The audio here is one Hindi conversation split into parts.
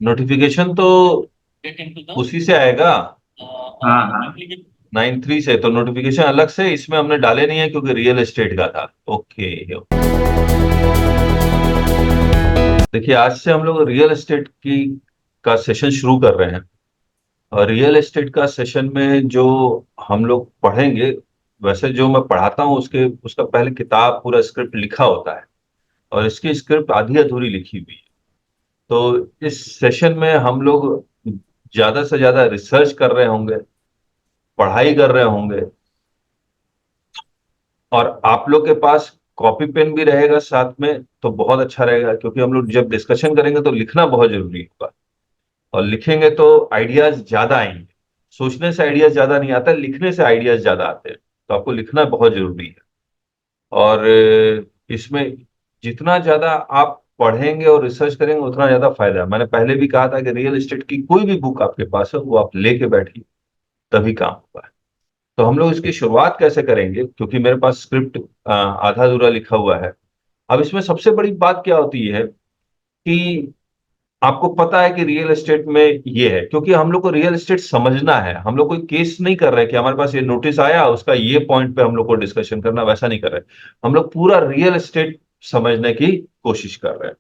नोटिफिकेशन तो उसी से आएगा, हाँ हाँ। 93 से। तो नोटिफिकेशन अलग से इसमें हमने डाले नहीं है क्योंकि रियल एस्टेट का था। ओके। देखिए, आज से हम लोग रियल एस्टेट की का सेशन शुरू कर रहे हैं। और रियल एस्टेट का सेशन में जो हम लोग पढ़ेंगे, वैसे जो मैं पढ़ाता हूँ उसके उसका पहले किताब पूरा स्क्रिप्ट लिखा होता है, और इसकी स्क्रिप्ट आधी अधूरी लिखी हुई है। तो इस सेशन में हम लोग ज्यादा से ज्यादा रिसर्च कर रहे होंगे, पढ़ाई कर रहे होंगे, और आप लोग के पास कॉपी पेन भी रहेगा साथ में तो बहुत अच्छा रहेगा, क्योंकि हम लोग जब डिस्कशन करेंगे तो लिखना बहुत जरूरी होगा। और लिखेंगे तो आइडियाज ज्यादा आएंगे। सोचने से आइडियाज ज्यादा नहीं आता, लिखने से आइडियाज ज्यादा आते हैं। तो आपको लिखना बहुत जरूरी है। और इसमें जितना ज्यादा आप पढ़ेंगे और रिसर्च करेंगे उतना ज्यादा फायदा है। मैंने पहले भी कहा था कि रियल एस्टेट की कोई भी बुक आपके पास है वो आप लेके बैठिए, तभी काम होगा। तो हम लोग इसकी शुरुआत कैसे करेंगे, क्योंकि मेरे पास स्क्रिप्ट आधा अधूरा लिखा हुआ है। अब इसमें सबसे बड़ी बात क्या होती है कि आपको पता है कि रियल एस्टेट में ये है, क्योंकि हम लोग को रियल एस्टेट समझना है। हम लोग कोई केस नहीं कर रहे कि हमारे पास ये नोटिस आया उसका ये पॉइंट पे हम लोग को डिस्कशन करना, वैसा नहीं कर रहे। हम लोग पूरा रियल एस्टेट समझने की कोशिश कर रहे हैं।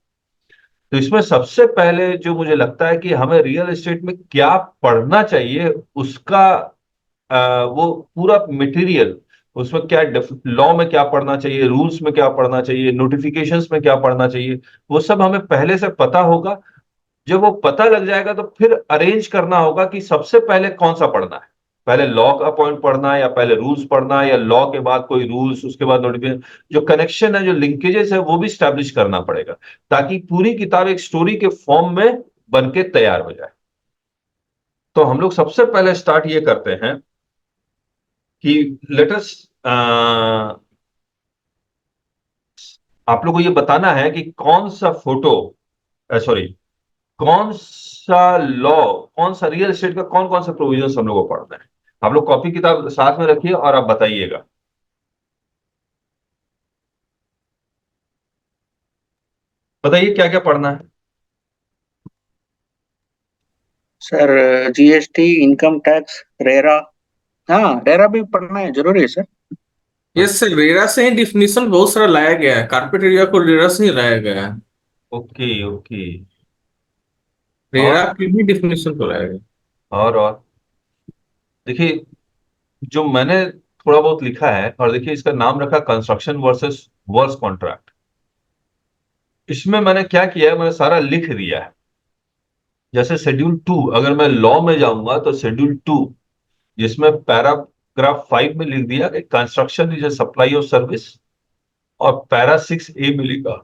तो इसमें सबसे पहले जो मुझे लगता है कि हमें रियल एस्टेट में क्या पढ़ना चाहिए, उसका वो पूरा मटेरियल, उसमें क्या लॉ में क्या पढ़ना चाहिए, रूल्स में क्या पढ़ना चाहिए, नोटिफिकेशंस में क्या पढ़ना चाहिए, वो सब हमें पहले से पता होगा। जब वो पता लग जाएगा तो फिर अरेंज करना होगा कि सबसे पहले कौन सा पढ़ना है। पहले लॉ का पॉइंट पढ़ना है, या पहले रूल्स पढ़ना है, या लॉ के बाद कोई रूल्स, उसके बाद नोटिफिकेशन। जो कनेक्शन है, जो लिंकेजेस है, वो भी स्टैब्लिश करना पड़ेगा, ताकि पूरी किताब एक स्टोरी के फॉर्म में बन के तैयार हो जाए। तो हम लोग सबसे पहले स्टार्ट ये करते हैं कि लेटस आप लोग को ये बताना है कि कौन सा फोटो, सॉरी, कौन सा लॉ, कौन सा रियल एस्टेट का कौन कौन सा प्रोविजन हम लोग को पढ़ना है। आप लोग कॉपी किताब साथ में रखिए और आप बताइएगा। बताइए क्या क्या पढ़ना है। Sir, GST, income tax, RERA. हाँ, रेरा भी पढ़ना है, जरूरी है सर। यस सर, रेरा से ही डिफिनीशन बहुत सारा लाया गया है। कारपेट एरिया को रेरा से ही लाया गया है। Okay okay. और रेरा की भी डिफिनीशन को लाया गया। और देखिए, जो मैंने थोड़ा बहुत लिखा है, और देखिए इसका नाम रखा कंस्ट्रक्शन वर्सेस वर्क्स कॉन्ट्रैक्ट। इसमें मैंने क्या किया है, मैंने सारा लिख दिया है। जैसे शेड्यूल 2, अगर मैं लॉ में जाऊंगा तो शेड्यूल 2, जिसमें पैराग्राफ 5 में लिख दिया कि construction is a supply of service, और पैरा 6A में लिखा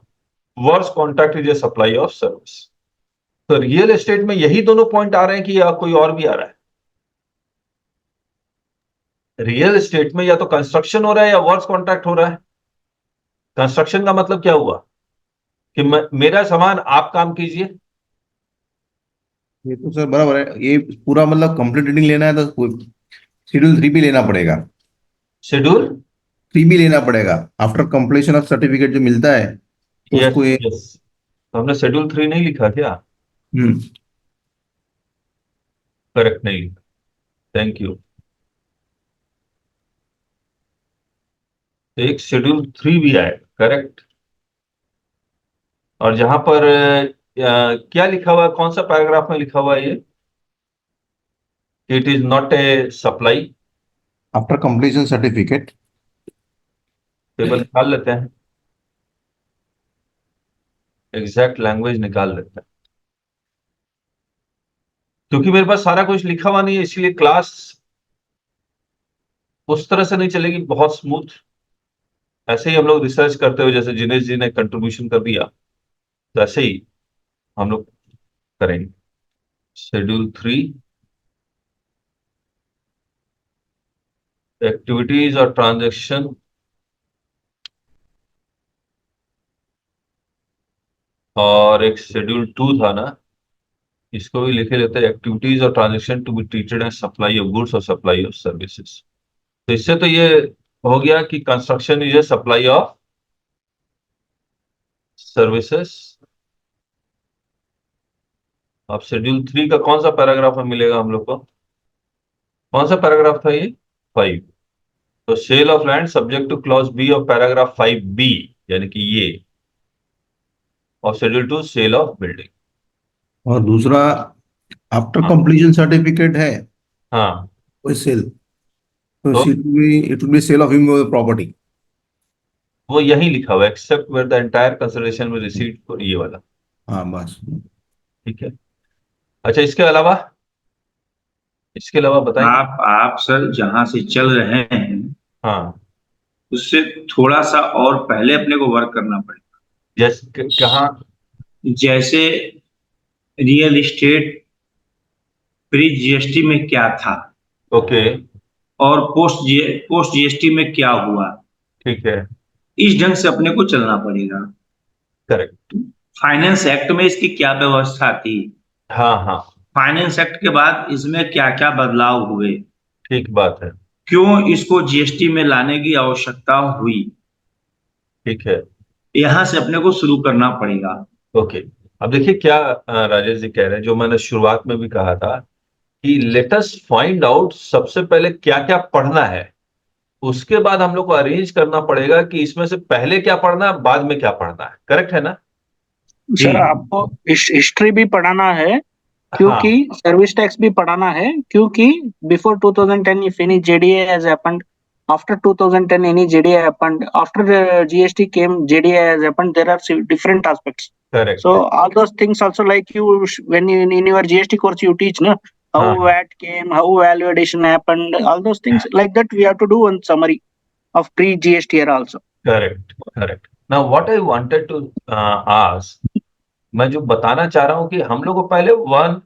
works contract is a supply of service. तो रियल एस्टेट में यही दोनों पॉइंट आ रहे हैं कि या कोई और भी आ रहा है। रियल एस्टेट में या तो कंस्ट्रक्शन हो रहा है या वर्क्स कॉन्ट्रैक्ट हो रहा है। कंस्ट्रक्शन का मतलब क्या हुआ कि मेरा सामान आप काम कीजिए। ये तो सर बराबर है। ये पूरा मतलब कंप्लीट रीडिंग लेना है तो शेड्यूल 3 भी लेना पड़ेगा। शेड्यूल। 3 भी लेना पड़ेगा आफ्टर कंप्लीशन ऑफ सर्टिफिकेट जो मिलता है, तो यस उसको ये। यस। तो हमने शेड्यूल 3 नहीं लिखा क्या? हम्म। करेक्ट, नहीं लिखा। Thank you. एक शेड्यूल 3 भी आएगा, करेक्ट। और जहां पर क्या लिखा हुआ है, कौन सा पैराग्राफ में लिखा हुआ है ये, it is not a supply. After completion certificate. Table निकाल लेते हैं, एग्जैक्ट लैंग्वेज निकाल लेते हैं। क्योंकि मेरे पास सारा कुछ लिखा हुआ नहीं है, इसलिए क्लास उस तरह से नहीं चलेगी बहुत स्मूथ। ऐसे ही हम लोग रिसर्च करते हुए, जैसे जिनेश जी ने कंट्रीब्यूशन कर दिया, तो ऐसे ही हम लोग करेंगे। शेड्यूल 3, एक्टिविटीज और ट्रांजैक्शन। और एक शेड्यूल 2 था ना, इसको भी लिखे लेते हैं, एक्टिविटीज और transaction to be treated as supply of goods और सप्लाई ऑफ सर्विसेज। तो इससे तो ये हो गया कि construction is a supply of services, अब शेड्यूल 3 का कौन सा पैराग्राफ में मिलेगा हम लोग को? कौन सा पैराग्राफ था ये? 5। तो sale of land subject to clause B of paragraph 5B, यानी कि ये, और शेड्यूल 2 सेल ऑफ बिल्डिंग। और दूसरा आफ्टर हाँ कंप्लीशन सर्टिफिकेट है हाँ। कोई सेल, तो तो it will be sale of property. वो यही लिखा हुआ है, except where the entire consideration में रिसीव्ड, ये वाला। हाँ बस। ठीक है। अच्छा, इसके अलावा बताएंगे? आप सर जहां से चल रहे हैं हाँ। उससे थोड़ा सा और पहले अपने को वर्क करना पड़ेगा। जैसे कहाँ? जैसे रियल एस्टेट प्री जीएसटी में क्या था ओके। और पोस्ट जीएसटी में क्या हुआ, ठीक है। इस ढंग से अपने को चलना पड़ेगा। करेक्ट। फाइनेंस एक्ट में इसकी क्या व्यवस्था थी, हाँ हाँ। फाइनेंस एक्ट के बाद इसमें क्या क्या बदलाव हुए, ठीक बात है। क्यों इसको जीएसटी में लाने की आवश्यकता हुई, ठीक है। यहां से अपने को शुरू करना पड़ेगा। ओके। अब देखिए क्या राजेश जी कह रहे हैं, जो मैंने शुरुआत में भी कहा था कि लेट अस फाइंड आउट सबसे पहले क्या क्या पढ़ना है, उसके बाद हम लोग को अरेंज करना पड़ेगा कि इसमें से पहले क्या पढ़ना है, बाद में क्या पढ़ना है। करेक्ट है ना? जी सर आपको हिस्ट्री भी पढ़ाना है, हाँ क्योंकि सर्विस टैक्स भी पढ़ाना है, क्योंकि before 2010 if any JDA has happened, after 2010 any JDA happened, after GST came JDA has happened, there are different aspects. Correct So है। all those things also, like you when you in your GST course you teach na how हाँ VAT came, how value addition happened, all those things like that we have to do one summary of pre GST era also. Correct correct. Now what I wanted to ask, मैं जो बताना चाह रहा हूं कि हम लोग को पहले वन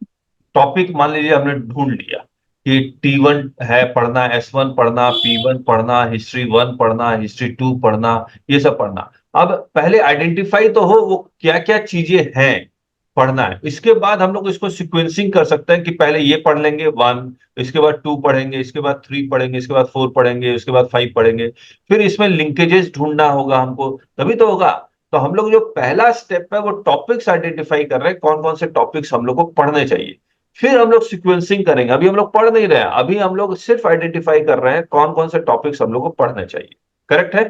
टॉपिक, मान लीजिए हमने ढूंढ लिया कि T1 है पढ़ना, S1 पढ़ना, P1 पढ़ना, हिस्ट्री 1 पढ़ना, हिस्ट्री 2 पढ़ना, ये सब पढ़ना। अब पहले आइडेंटिफाई तो हो वो क्या क्या चीजें हैं पढ़ना है, इसके बाद हम लोग इसको सिक्वेंसिंग कर सकते हैं कि पहले ये पढ़ लेंगे 1, इसके बाद 2 पढ़ेंगे, इसके बाद 3 पढ़ेंगे, इसके बाद 4 पढ़ेंगे, इसके बाद 5 पढ़ेंगे। फिर इसमें लिंकेजेस ढूंढना होगा हमको, तभी तो होगा। तो हम लोग जो पहला स्टेप है वो टॉपिक्स आइडेंटिफाई कर रहे हैं, कौन कौन से टॉपिक्स हम लोग को पढ़ने चाहिए। फिर हम लोग सिक्वेंसिंग करेंगे, अभी हम लोग पढ़ नहीं रहे हैं, अभी हम लोग सिर्फ आइडेंटिफाई कर रहे हैं कौन कौन से टॉपिक्स हम लोग को पढ़ने चाहिए। करेक्ट है?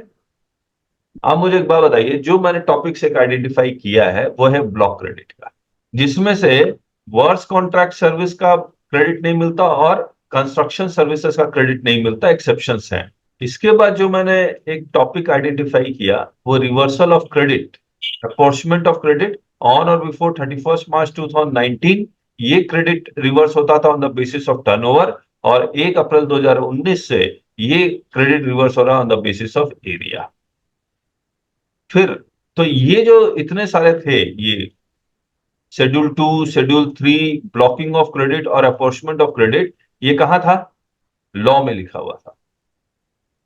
अब मुझे एक बात बताइए, जो मैंने टॉपिक्स एक आइडेंटिफाई किया है वो है ब्लॉक क्रेडिट का, जिसमें से वर्क्स कॉन्ट्रैक्ट सर्विस का क्रेडिट नहीं मिलता और कंस्ट्रक्शन सर्विसेज का क्रेडिट नहीं मिलता, एक्सेप्शंस हैं। इसके बाद जो मैंने एक टॉपिक आइडेंटिफाई किया वो reversal of credit, apportionment of credit on और बिफोर 31 मार्च 2019। ये क्रेडिट रिवर्स होता था on the basis of turnover, और 1 अप्रैल 2019 से ये क्रेडिट रिवर्स हो रहा है on the basis of area. फिर तो ये जो इतने सारे थे, ये schedule 2, schedule 3, blocking of credit और अपॉर्चमेंट ऑफ क्रेडिट, ये कहाँ था? लॉ में लिखा हुआ था।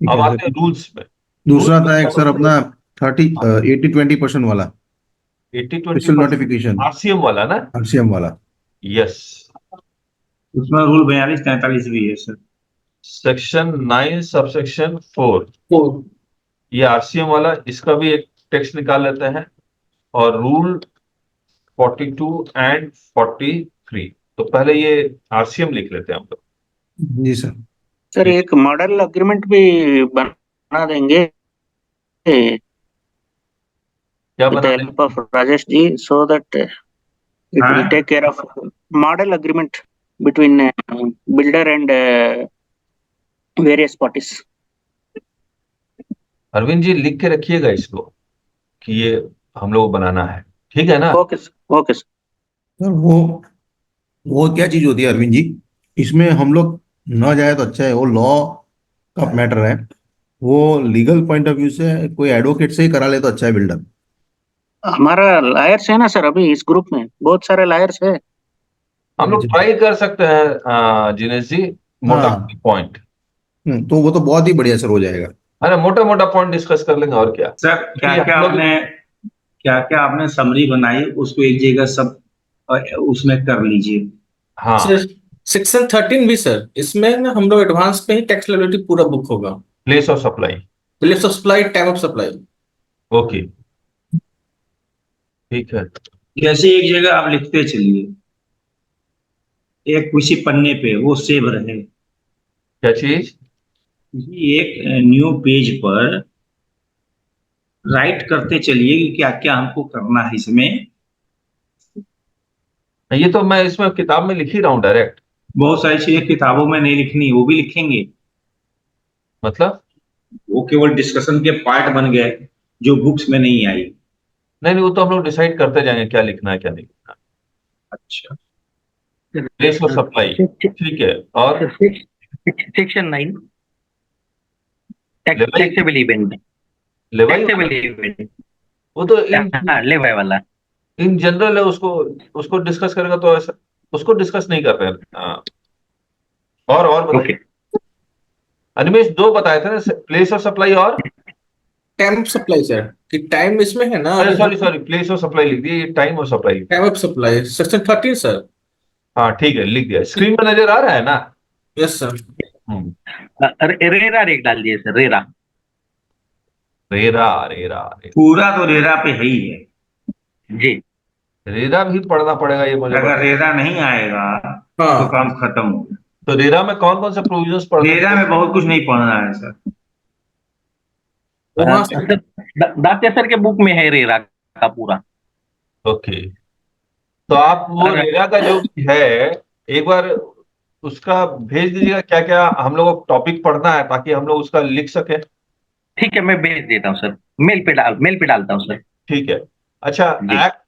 ठीक अब है आते सर। हैं रूल्स में। दूसरा था एक सर अपना 80-20% वाला 80-20 स्पेशल नोटिफिकेशन, आरसीएम वाला ना? आरसीएम वाला। यस। उसमें रूल 42-43 भी है सर। Section 9 subsection 4, 4। ये आरसीएम वाला, इसका भी एक टेक्स्ट निकाल लेते हैं। और रूल 42 एंड 43, तो पहले ये आरसीएम लिख लेते हैं हम लोग। जी सर। सर एक मॉडल अग्रीमेंट भी बना देंगे क्या with the बना help of Rajesh ji, so that it will हाँ? take care of model agreement between builder and various parties. Arvind ji लिख के रखिएगा इसको कि ये हम लोग को बनाना है, ठीक है ना? Okay, sir. Okay, sir. Sir वो क्या चीज होती है अरविंद जी, इसमें हम लोग न जाए तो अच्छा है, वो लॉ का मैटर है, वो लीगल पॉइंट ऑफ व्यू से कोई एडवोकेट से ही करा ले तो अच्छा है बिल्डर। हमारा लायर्स है ना सर, अभी इस ग्रुप में बहुत सारे लायर्स है। हम लोग ट्राई कर सकते हैं जिनेश जी, मोटा हाँ। पॉइंट। तो वो तो बहुत ही बढ़िया सर हो जाएगा। अरे मोटा मोटा पॉइंट डिस्कस कर लेंगे, और क्या। सर क्या क्या आपने समरी बनाई उसको एक जगह सब उसमें कर लीजिए। हाँ सर सेक्शन 13 भी सर, इसमें ना हम लोग एडवांस में ही टैक्स लायबिलिटी पूरा बुक होगा। Place of supply. Place of supply, time of supply. Okay ठीक है। जैसे एक जगह आप लिखते चलिए, एक किसी पन्ने पे वो सेव रहे। क्या चीज? एक न्यू पेज पर राइट करते चलिए कि क्या क्या हमको करना है इसमें। ये तो मैं इसमें किताब में लिख ही रहा हूँ डायरेक्ट। बहुत सारी चीजें किताबों में नहीं लिखनी, वो भी लिखेंगे। मतलब वो केवल डिस्कशन के पार्ट बन गए जो बुक्स में नहीं आई। नहीं नहीं, वो तो हम लोग डिसाइड करते जाएंगे क्या लिखना है क्या नहीं लिखना अच्छा। है। प्लेस और सप्लाई, ठीक है। और सेक्शन 9 लेवाई, टैक्सेबल इवेंट, लेवाई वाला, टैक्सेबल इवेंट, वो तो इन हाँ लेवाई वाला। इन जनरल है, उसको उसको डिस्कस करेगा तो ऐसा, उसको डिस्कस नहीं कर रहे हैं। हाँ। और ओके। बताइए। अनिमेश, दो बताए थे ना, प्लेस और सप्लाई और, टाइम सप्लाई सर, कि टाइम इसमें है ना अरे अभी सॉरी हम। सॉरी, प्लेस और सप्लाई लिख दिए, ये टाइम और supply. Time of supply section 13 sir. हाँ ठीक है, लिख दिया, स्क्रीन में नजर आ रहा है ना? Yes sir. Hmm. RERA rate डाल दिए सर, रेरा। रेरा रेरा पूरा तो रेरा पे है ही है। जी। रेरा भी पढ़ना पड़ेगा, ये मुझे अगर बता। रेरा नहीं आएगा तो हाँ। काम खत्म हो गया। तो रेरा में कौन कौन से प्रोविजंस पढ़ने रेरा में बहुत कुछ नहीं पढ़ना है सर। वहां से सर दाते सर के बुक में है रेरा का पूरा। ओके, तो आप वो अगर रेरा का जो भी है, एक बार उसका भेज दीजिएगा, क्या क्या हम लोग को टॉपिक पढ़ना है, ताकि हम लोग उसका लिख सके। ठीक है, मैं भेज देता हूँ सर, मेल पे डालता हूँ सर। ठीक है। अच्छा, जी। एक्ट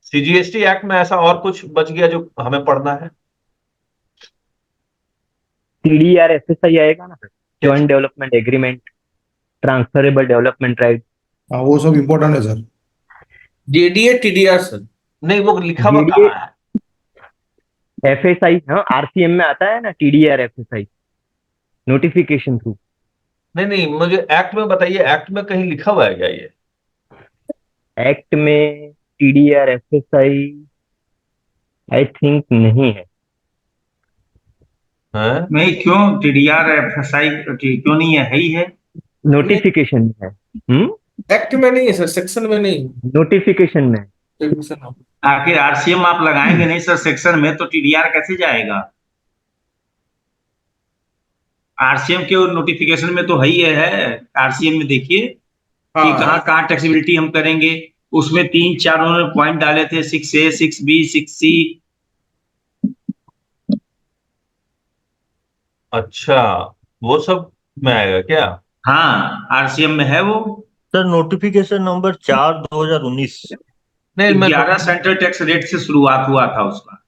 सीजीएसटी एक्ट में ऐसा और कुछ बच गया जो हमें पढ़ना है? टीडीआर एफएसआई आएगा ना, क्या joint development agreement, transferable development right. हाँ वो सब इम्पोर्टेंट है सर। DDA TDR sir. नहीं, वो लिखा हुआ जीडीए कहाँ है? एफएसआई, हाँ आरसीएम में आता है ना टीडीआर एफएसआई, नोटिफिकेशन थ्रू। नहीं नहीं, मुझे एक्ट में बताइए, एक्ट में कहीं लिखा हुआ है क्या ये? एक्ट में टीडीआर एफएसआई आई थिंक नहीं है। हैं? नहीं, क्यों टीडीआर एफएसआई क्यों नहीं है ही है। नोटिफिकेशन में है। एक्ट में नहीं है सर, सेक्शन में नहीं। नोटिफिकेशन में है। सेक्शन आखिर आरसीएम आप लगाएंगे नहीं सर सेक्शन में, तो टीडीआर कैसे जाएगा। आरसीएम के नोटिफिकेशन में तो है ही है। आरसीएम में देखिए कि हाँ। कहाँ कहाँ टैक्सेबिलिटी हम करेंगे। उसमें 3 4 उन्होंने पॉइंट डाले थे, 6A 6B 6C। अच्छा, वो सब में आएगा क्या? हाँ, आरसीएम में है वो। Sir notification number 4/2019। नहीं मैं 11 सेंट्रल टैक्स रेट से शुरुआत हुआ था उसका।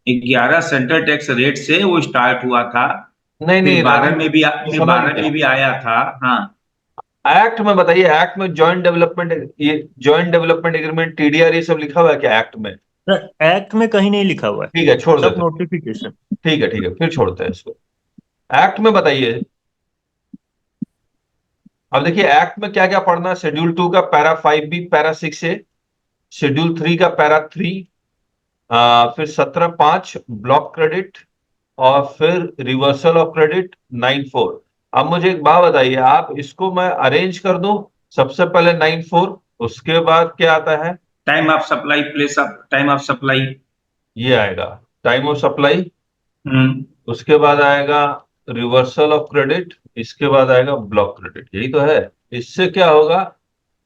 11 सेंट्रल टैक्स रेट से वो स्टार्ट हुआ था। नहीं फिर नहीं 12 में भी राजू, फिर समझ 12 में गया। भी आया था। हाँ। एक्ट में बताइए, एक्ट में जॉइंट डेवलपमेंट, ये जॉइंट डेवलपमेंट एग्रीमेंट, टीडीआर, ये सब लिखा हुआ है क्या एक्ट में? सर एक्ट में कहीं नहीं लिखा हुआ है, ठीक है, छोड़ सब देते नोटिफिकेशन। हैं। ठीक है, फिर छोड़ते हैं इसको। एक्ट में बताइए। अब देखिए, एक्ट में क्या क्या पढ़ना है। शेड्यूल 2 का para 5B, para 6A, schedule 3 का पैरा 3, फिर 17(5) ब्लॉक क्रेडिट, और फिर रिवर्सल ऑफ क्रेडिट 9(4). अब मुझे एक बात बताइए, आप इसको मैं अरेंज कर दूं? सबसे पहले 9(4), उसके बाद क्या आता है? Time of supply, place of time of supply. ये आएगा टाइम ऑफ सप्लाई, हम्म। उसके बाद आएगा रिवर्सल ऑफ क्रेडिट, इसके बाद आएगा ब्लॉक क्रेडिट। यही तो है। इससे क्या होगा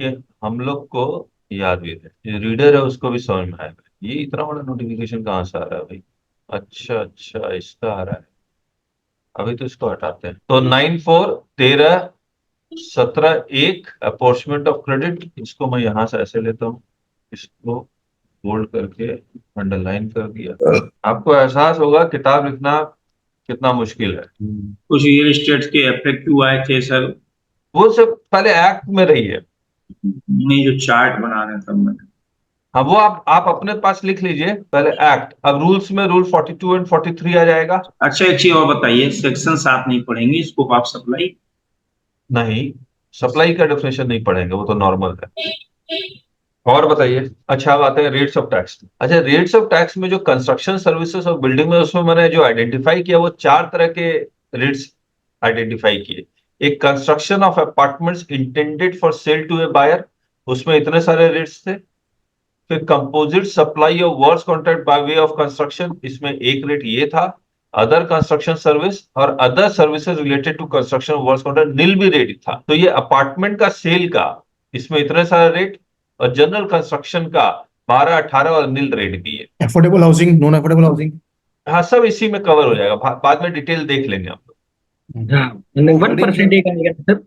कि हम लोग को याद भी रहे, जो रीडर है उसको भी समझ में आएगा ये इतना बड़ा नोटिफिकेशन कहाँ से आ रहा है भाई। अच्छा अच्छा, इसका आ रहा है। अभी तो इसको हटाते हैं। तो 9(4), 13, 17, 1 अपॉर्चमेंट ऑफ क्रेडिट, इसको मैं यहां से ऐसे लेता हूँ, इसको बोल्ड करके अंडरलाइन कर दिया। आपको एहसास होगा किताब लिखना कितना मुश्किल है। कुछ रियल एस्टेट के एफएक्यू आए थे सर। वो सब पहले एक्ट में रही है। नहीं, जो चार्ट बना रहे हैं सब में। हाँ, वो आप अपने पास लिख लीजिए पहले एक्ट। अब रूल्स में रूल 42 एंड 43 आ जाएगा। अच्छा, एक चीज और बताइए, सेक्शन 7 नहीं पढ़ेंगे, स्कोप ऑफ सप्लाई। नहीं, सप्लाई का डेफिनेशन नहीं पढ़ेंगे, वो तो नॉर्मल है। और बताइए। अच्छा, अब आते हैं रेट्स ऑफ टैक्स। अच्छा, रेट्स ऑफ टैक्स में जो कंस्ट्रक्शन सर्विसेज और बिल्डिंग में, उसमें मैंने जो आइडेंटिफाई किया वो 4 तरह के रेट्स आइडेंटिफाई किए। एक construction of apartments intended for sale to a buyer, उसमें इतने सारे रेट्स थे। फिर composite supply of works contract by way of construction, इसमें एक रेट ये था। अदर कंस्ट्रक्शन सर्विस और other services related to construction works contract nil भी रेट था। तो ये अपार्टमेंट का सेल का इसमें इतने सारे रेट, और जनरल कंस्ट्रक्शन का 12, 18 और नील रेट भी है। Affordable housing, non affordable housing. हाँ, सब इसी में कवर हो जाएगा, बाद में डिटेल देख लेंगे आप लोग। हाँ 1% एक आएगा सर,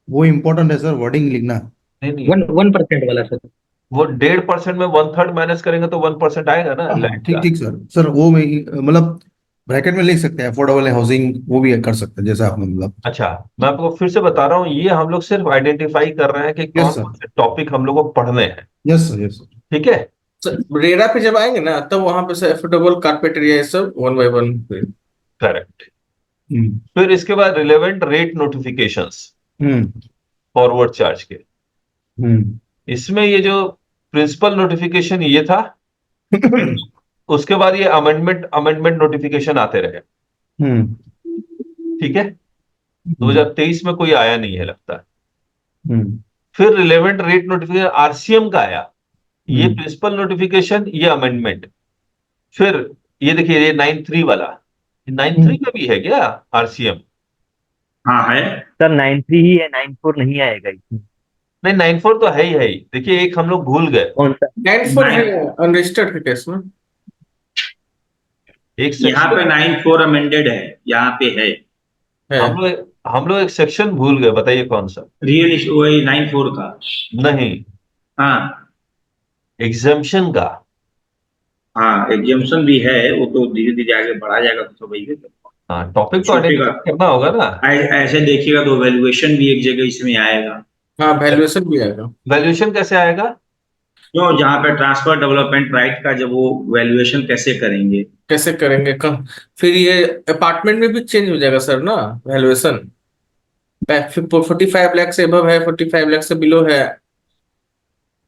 वो इम्पोर्टेंट है सर, वर्डिंग लिखना। नहीं नहीं, 1% वाला सर। वो 1.5% में 1/3 माइनस करेंगे तो 1% आएगा ना लैंड ठीक का। ठीक सर, सर वो मतलब ब्रैकेट में लिख सकते हैं, अफोर्डेबल हाउसिंग वो भी कर सकते हैं जैसा आपने मतलब। अच्छा, मैं आपको फिर से बता रहा हूँ, ये हम लोग सिर्फ आइडेंटिफाई कर रहे हैं कि कौन sir. कौन से टॉपिक हम लोग को पढ़ने हैं। Yes sir, yes sir. ठीक है, सर रेरा पे जब आएंगे ना तब वहां पे से एफोर्डेबल कारपेट एरिया ये सब 1 by 1 करेक्ट। हम्म फिर इसके बाद रिलेवेंट रेट नोटिफिकेशंस हम्म फॉरवर्ड चार्ज के, हम्म इसमें ये जो प्रिंसिपल नोटिफिकेशन ये था, उसके बाद ये अमेंडमेंट नोटिफिकेशन आते रहे। ठीक है, 2023 में कोई आया नहीं है लगता है। हम्म फिर रिलेवेंट रेट नोटिफिकेशन आरसीएम का आया, ये हम्म। प्रिंसिपल नोटिफिकेशन, ये अमेंडमेंट। फिर ये देखिए, ये 9(3) वाला, 9(3) में भी है क्या आरसीएम? हाँ है। सर 93 ही है, 94 नहीं आएगा इसमें। नहीं, 9(4) तो है ही। देखिए, एक हम लोग भूल गए, कौन सा? 94 है अनरजिस्टर्ड है केस में। एक यहाँ पे सेक्शन 9(4) अमेंडेड है, यहाँ पे है हम लोग एक सेक्शन भूल गए, बताइए कौन सा? रियल वही 9(4) का। नहीं, हाँ एग्जाम्पशन का। हाँ, एग्जाम्पशन भी है, वो तो धीरे धीरे आगे बढ़ा जाएगा तो सब यही हाँ, टॉपिक तो छूटेगा। आइडेंटिफाई करना होगा ना। ऐसे देखिएगा तो वैल्यूएशन भी एक जगह इसमें आएगा। हाँ वैल्यूएशन भी आएगा। वैल्यूएशन कैसे आएगा? क्यों, जहाँ पे ट्रांसफर डेवलपमेंट राइट का जब वो वैल्यूएशन कैसे करेंगे? कैसे करेंगे कम? फिर ये अपार्टमेंट में भी चेंज हो जाएगा सर ना वैल्यूएशन। 45 लाख से अबव है, 45 लाख से बिलो है।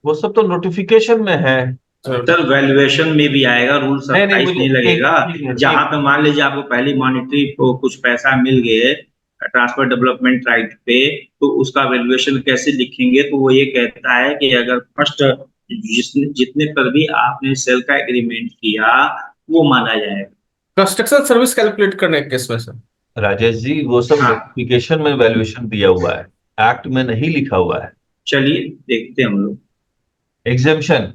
वो सब तो नोटिफिकेशन में है। सर वैल्यूएशन में भी आएगा, रूल नहीं, नहीं, 27 मुझे नहीं लगेगा। जहां पे मान लीजिए आपको पहली मॉनिटरी को कुछ पैसा मिल गए ट्रांसफर डेवलपमेंट राइट पे, तो उसका वैल्यूएशन कैसे लिखेंगे? तो वो ये कहता है कि अगर फर्स्ट जितने पर भी आपने सेल का एग्रीमेंट किया वो माना जाएगा। कंस्ट्रक्शन सर्विस कैलकुलेट करने के केस में सर। राजेश जी, वो सब हाँ। नोटिफिकेशन में वैल्यूएशन दिया हुआ है, एक्ट में नहीं लिखा हुआ है। चलिए देखते हैं हम लोग। एग्जाम्पशन,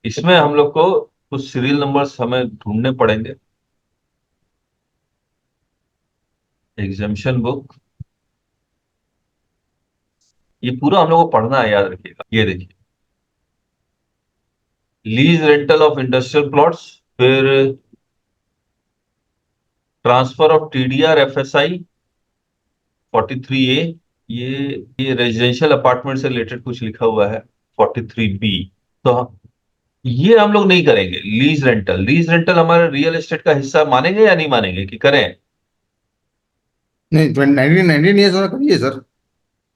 इसमें हम लोग को कुछ सीरियल नंबर्स हमें ढूंढने पड़ेंगे। एग्जाम्पशन बुक, ये पूरा हम लोग को पढ़ना है, याद रखिएगा। ये देखिए, lease rental of industrial plots, फिर transfer of TDR FSI 43A, ये रेजिडेंशियल अपार्टमेंट से रिलेटेड कुछ लिखा हुआ है 43B। तो ये हम लोग नहीं करेंगे। लीज रेंटल हमारे रियल एस्टेट का हिस्सा मानेंगे या नहीं मानेंगे कि करें? नहीं 19 ईयर्स वाला करिए सर,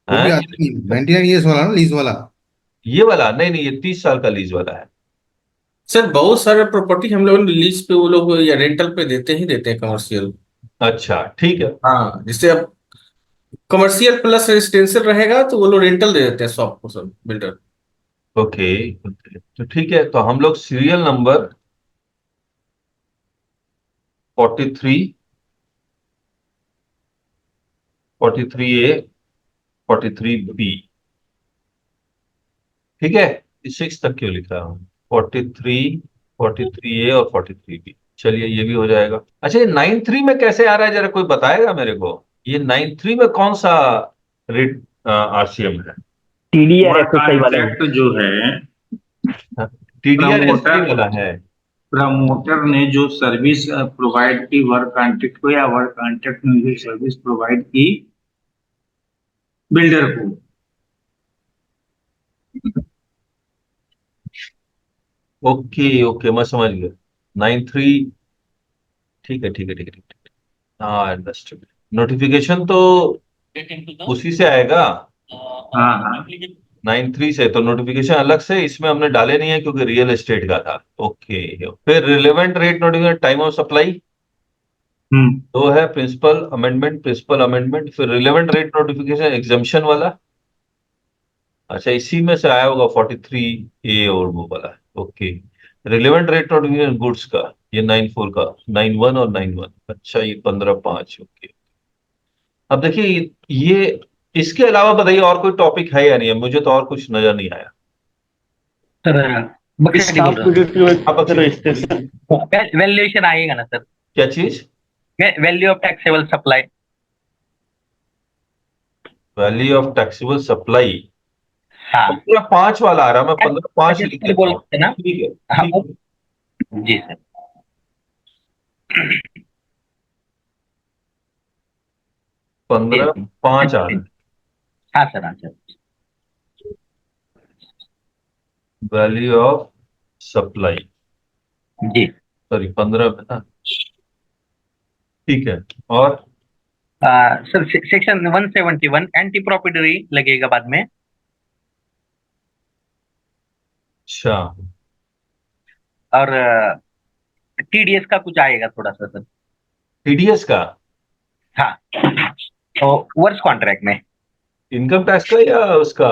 वो भी हैं? आता नहीं। 99 ईयर्स वाला ना, लीज वाला। ये वाला नहीं, नहीं, ये 30 साल का लीज वाला है। सर बहुत सारे प्रॉपर्टी हम लोग लीज पे वो लोग या रेंटल पे देते हैं कमर्शियल। अच्छा, ठीक है। हाँ जैसे अब कमर्शियल प्लस रेजिडेंशियल रहेगा तो वो लोग रेंटल दे देते हैं शॉप को सर, बिल्डर। ओके, तो ठीक है, तो हम लोग सीरियल नंबर 43, 43A, 43B, ठीक है। 6 तक क्यों लिखा हूं? 43, 43A और 43B। चलिए, ये भी हो जाएगा। अच्छा, ये 9(3) में कैसे आ रहा है, जरा कोई बताएगा मेरे को? ये 9(3) में कौन सा रेट आरसीएम है? टीडीआर एफएसआई वाला है। कॉन्ट्रैक्ट जो है, टीडीआर प्रमोटर वाला है। प्रमोटर ने जो सर्विस प्रोवाइड की वर्क कॉन्ट्रैक्ट को, या वर्क कॉन्ट्रैक्ट ने जो सर्विस प्रोवाइड की बिल्डर को, ओके, ओके, मैं समझ गया। 9(3), ठीक है, ठीक है, ठीक है, ठीक है। हाँ, अंडरस्टूड। नोटिफिकेशन तो उसी से आएगा, हाँ हाँ 9(3) से। तो नोटिफिकेशन अलग से इसमें हमने डाले नहीं है क्योंकि रियल एस्टेट का था। ओके। फिर relevant rate notification, time of supply, दो है, प्रिंसिपल अमेंडमेंट, फिर रिलेवेंट रेट नोटिफिकेशन एग्जाम्पशन वाला। अच्छा, इसी में से आया होगा 43A और वो वाला। Okay, relevant rate of union goods का ये 94 का 91 और 91। अच्छा, ये 15/5। ओके, अब देखिए ये, इसके अलावा बताइए और कोई टॉपिक है या नहीं है? मुझे तो और कुछ नजर नहीं आया। सर बख्शा बोल रहा हूँ। आप बोलिए। वैल्यूएशन आएगा ना सर? क्या चीज? Value of taxable supply. Value of taxable supply हाँ 15/5 वाला आ रहा है, मैं 15/5 लिख सर देता हूँ। बोलते ना। ठीक है, हाँ ठीक है। जी सर। 15/5 आ रहा है। हाँ सर, हाँ सर। वैल्यू ऑफ सप्लाई, जी सॉरी 15 में ना। ठीक है, और सर सेक्शन 171 एंटी प्रॉपर्टी लगेगा बाद में। अच्छा, और टीडीएस का कुछ आएगा थोड़ा सा सर। टीडीएस का? हाँ तो वर्ष कॉन्ट्रैक्ट में इनकम टैक्स का या उसका?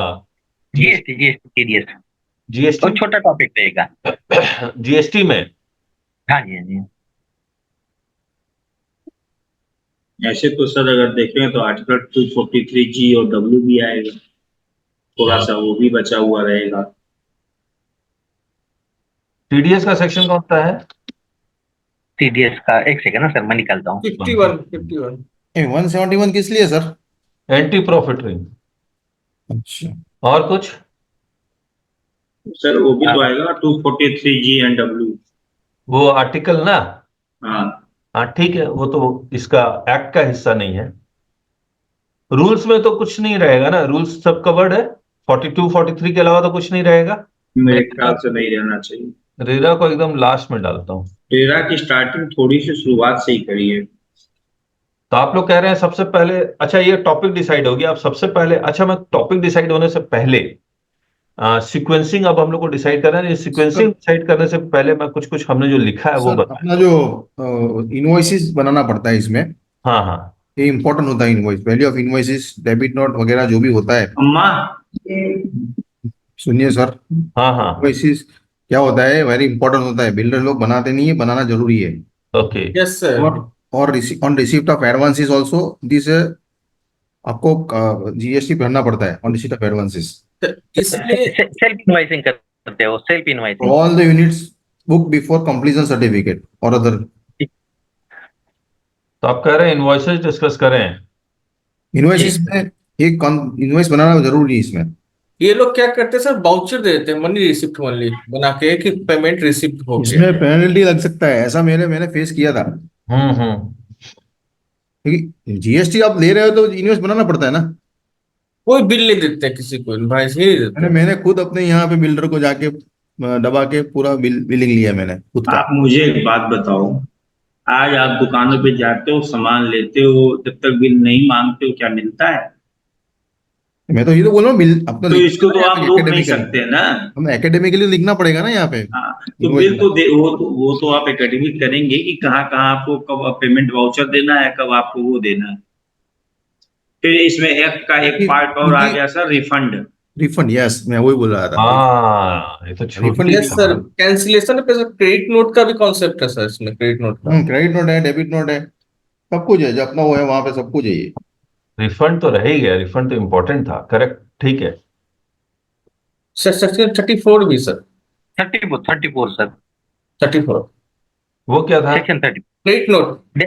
जीएसटी टीडीएस जीएसटी तो छोटा टॉपिक रहेगा। जीएसटी में? हाँ जी, हाँ जी। ऐसे तो सर अगर देखें तो आर्टिकल 243G और W भी आएगा, थोड़ा सा वो भी बचा हुआ रहेगा। टीडीएस का सेक्शन कौन सा है? टीडीएस का एक सेकंड ना सर, मैं निकालता हूँ। 51 171 किस लिए सर? Anti profiteering. अच्छा, और कुछ? सर वो भी तो आएगा 243G एंड W। वो आर्टिकल ना? हाँ हाँ ठीक है, वो तो इसका एक्ट का हिस्सा नहीं है। रूल्स में तो कुछ नहीं रहेगा ना? रूल्स सब कवर्ड है, 42 43 के अलावा तो कुछ नहीं रहेगा। मेरे ख्याल से नहीं रहना चाहिए। रेरा को एकदम लास्ट में डालता हूँ। रेरा की स्टार्टिंग थोड़ी सी शुरुआत से ही करी है। तो आप लोग कह रहे हैं सबसे पहले, अच्छा ये टॉपिक डिसाइड हो गया, अब सबसे पहले, अच्छा मैं टॉपिक डिसाइड होने से पहले सीक्वेंसिंग अब हम लोग को डिसाइड करना है। सीक्वेंसिंग डिसाइड करने से पहले मैं कुछ कुछ हमने जो लिखा है वो सर बताएं। अपना जो इनवॉइसेस बनाना पड़ता है इसमें, हाँ हाँ, ये इंपॉर्टेंट होता है। Invoice, value of invoices, debit note वगैरह जो भी होता है। अम्मा सुनिए सर, हाँ हाँ, इनवॉइसेस क्या होता है, वेरी इंपॉर्टेंट होता है। बिल्डर लोग बनाते नहीं है, बनाना जरूरी है। ओके। Yes sir. और on receipt of advances also this, आपको जीएसटी भरना पड़ता है ऑन रिसीप्ट ऑफ एडवांसेस। इसलिए सेल्फ इनवाइसिंग करते हो, self invoicing. All the units book before completion certificate और अदर। तो आप कह रहे हैं इनवॉइसेस डिस्कस करें? इनवॉइसेस में एक इनवॉइस बनाना जरूरी है इसमें। ये लोग क्या करते हैं सर, बाउचर दे देते हैं, मनी रिसिप्ट ओनली बना के कि पेमेंट रिसिप्ट हो गया। इसमें पेनल्टी लग सकता है, ऐसा मैंने फेस किया था। हम्म। क्योंकि जीएसटी आप ले रहे हो तो इनवॉइस बनाना पड़ता है ना। कोई बिल नहीं देते किसी को, इनवॉइस ही नहीं देते। मैंने खुद अपने यहाँ पे बिल्डर को जाके दबा के पूरा बिलिंग लिया मैंने खुद का। आप मुझे एक बात बताओ, आज आप दुकानों पे जाते हो, सामान लेते हो, जब तक बिल नहीं मांगते हो क्या मिलता है? मैं तो ये तो बोल रहा हूँ, बिल अपना तो इसको तो लिखना आप है रोक नहीं एकेडमिकली। सकते ना। हमें एकेडमिकली लिखना पड़ेगा ना यहाँ पे हाँ, तो invoice बिल में। तो वो तो आप एकेडमिक करेंगे कि कहाँ कहाँ आपको कब पेमेंट वाउचर देना है, कब आपको वो देना है। फिर इसमें एक्ट का एक पार्ट और आ गया सर, रिफंड। रिफंड, यस मैं वही बोल रहा था। हाँ, ये तो छोटी यस सर, कैंसिलेशन पे क्रेडिट नोट का भी कॉन्सेप्ट है सर इसमें, क्रेडिट नोट का। क्रेडिट नोट है, डेबिट नोट है, सब कुछ है। जो अपना वो है वहां पे सब कुछ है ये। रिफंड तो रह ही गया, रिफंड तो इम्पोर्टेंट था, करेक्ट, ठीक है। सर सेक्शन 34 भी सर, 34 सर। 34 वो क्या था? Section 30 credit note.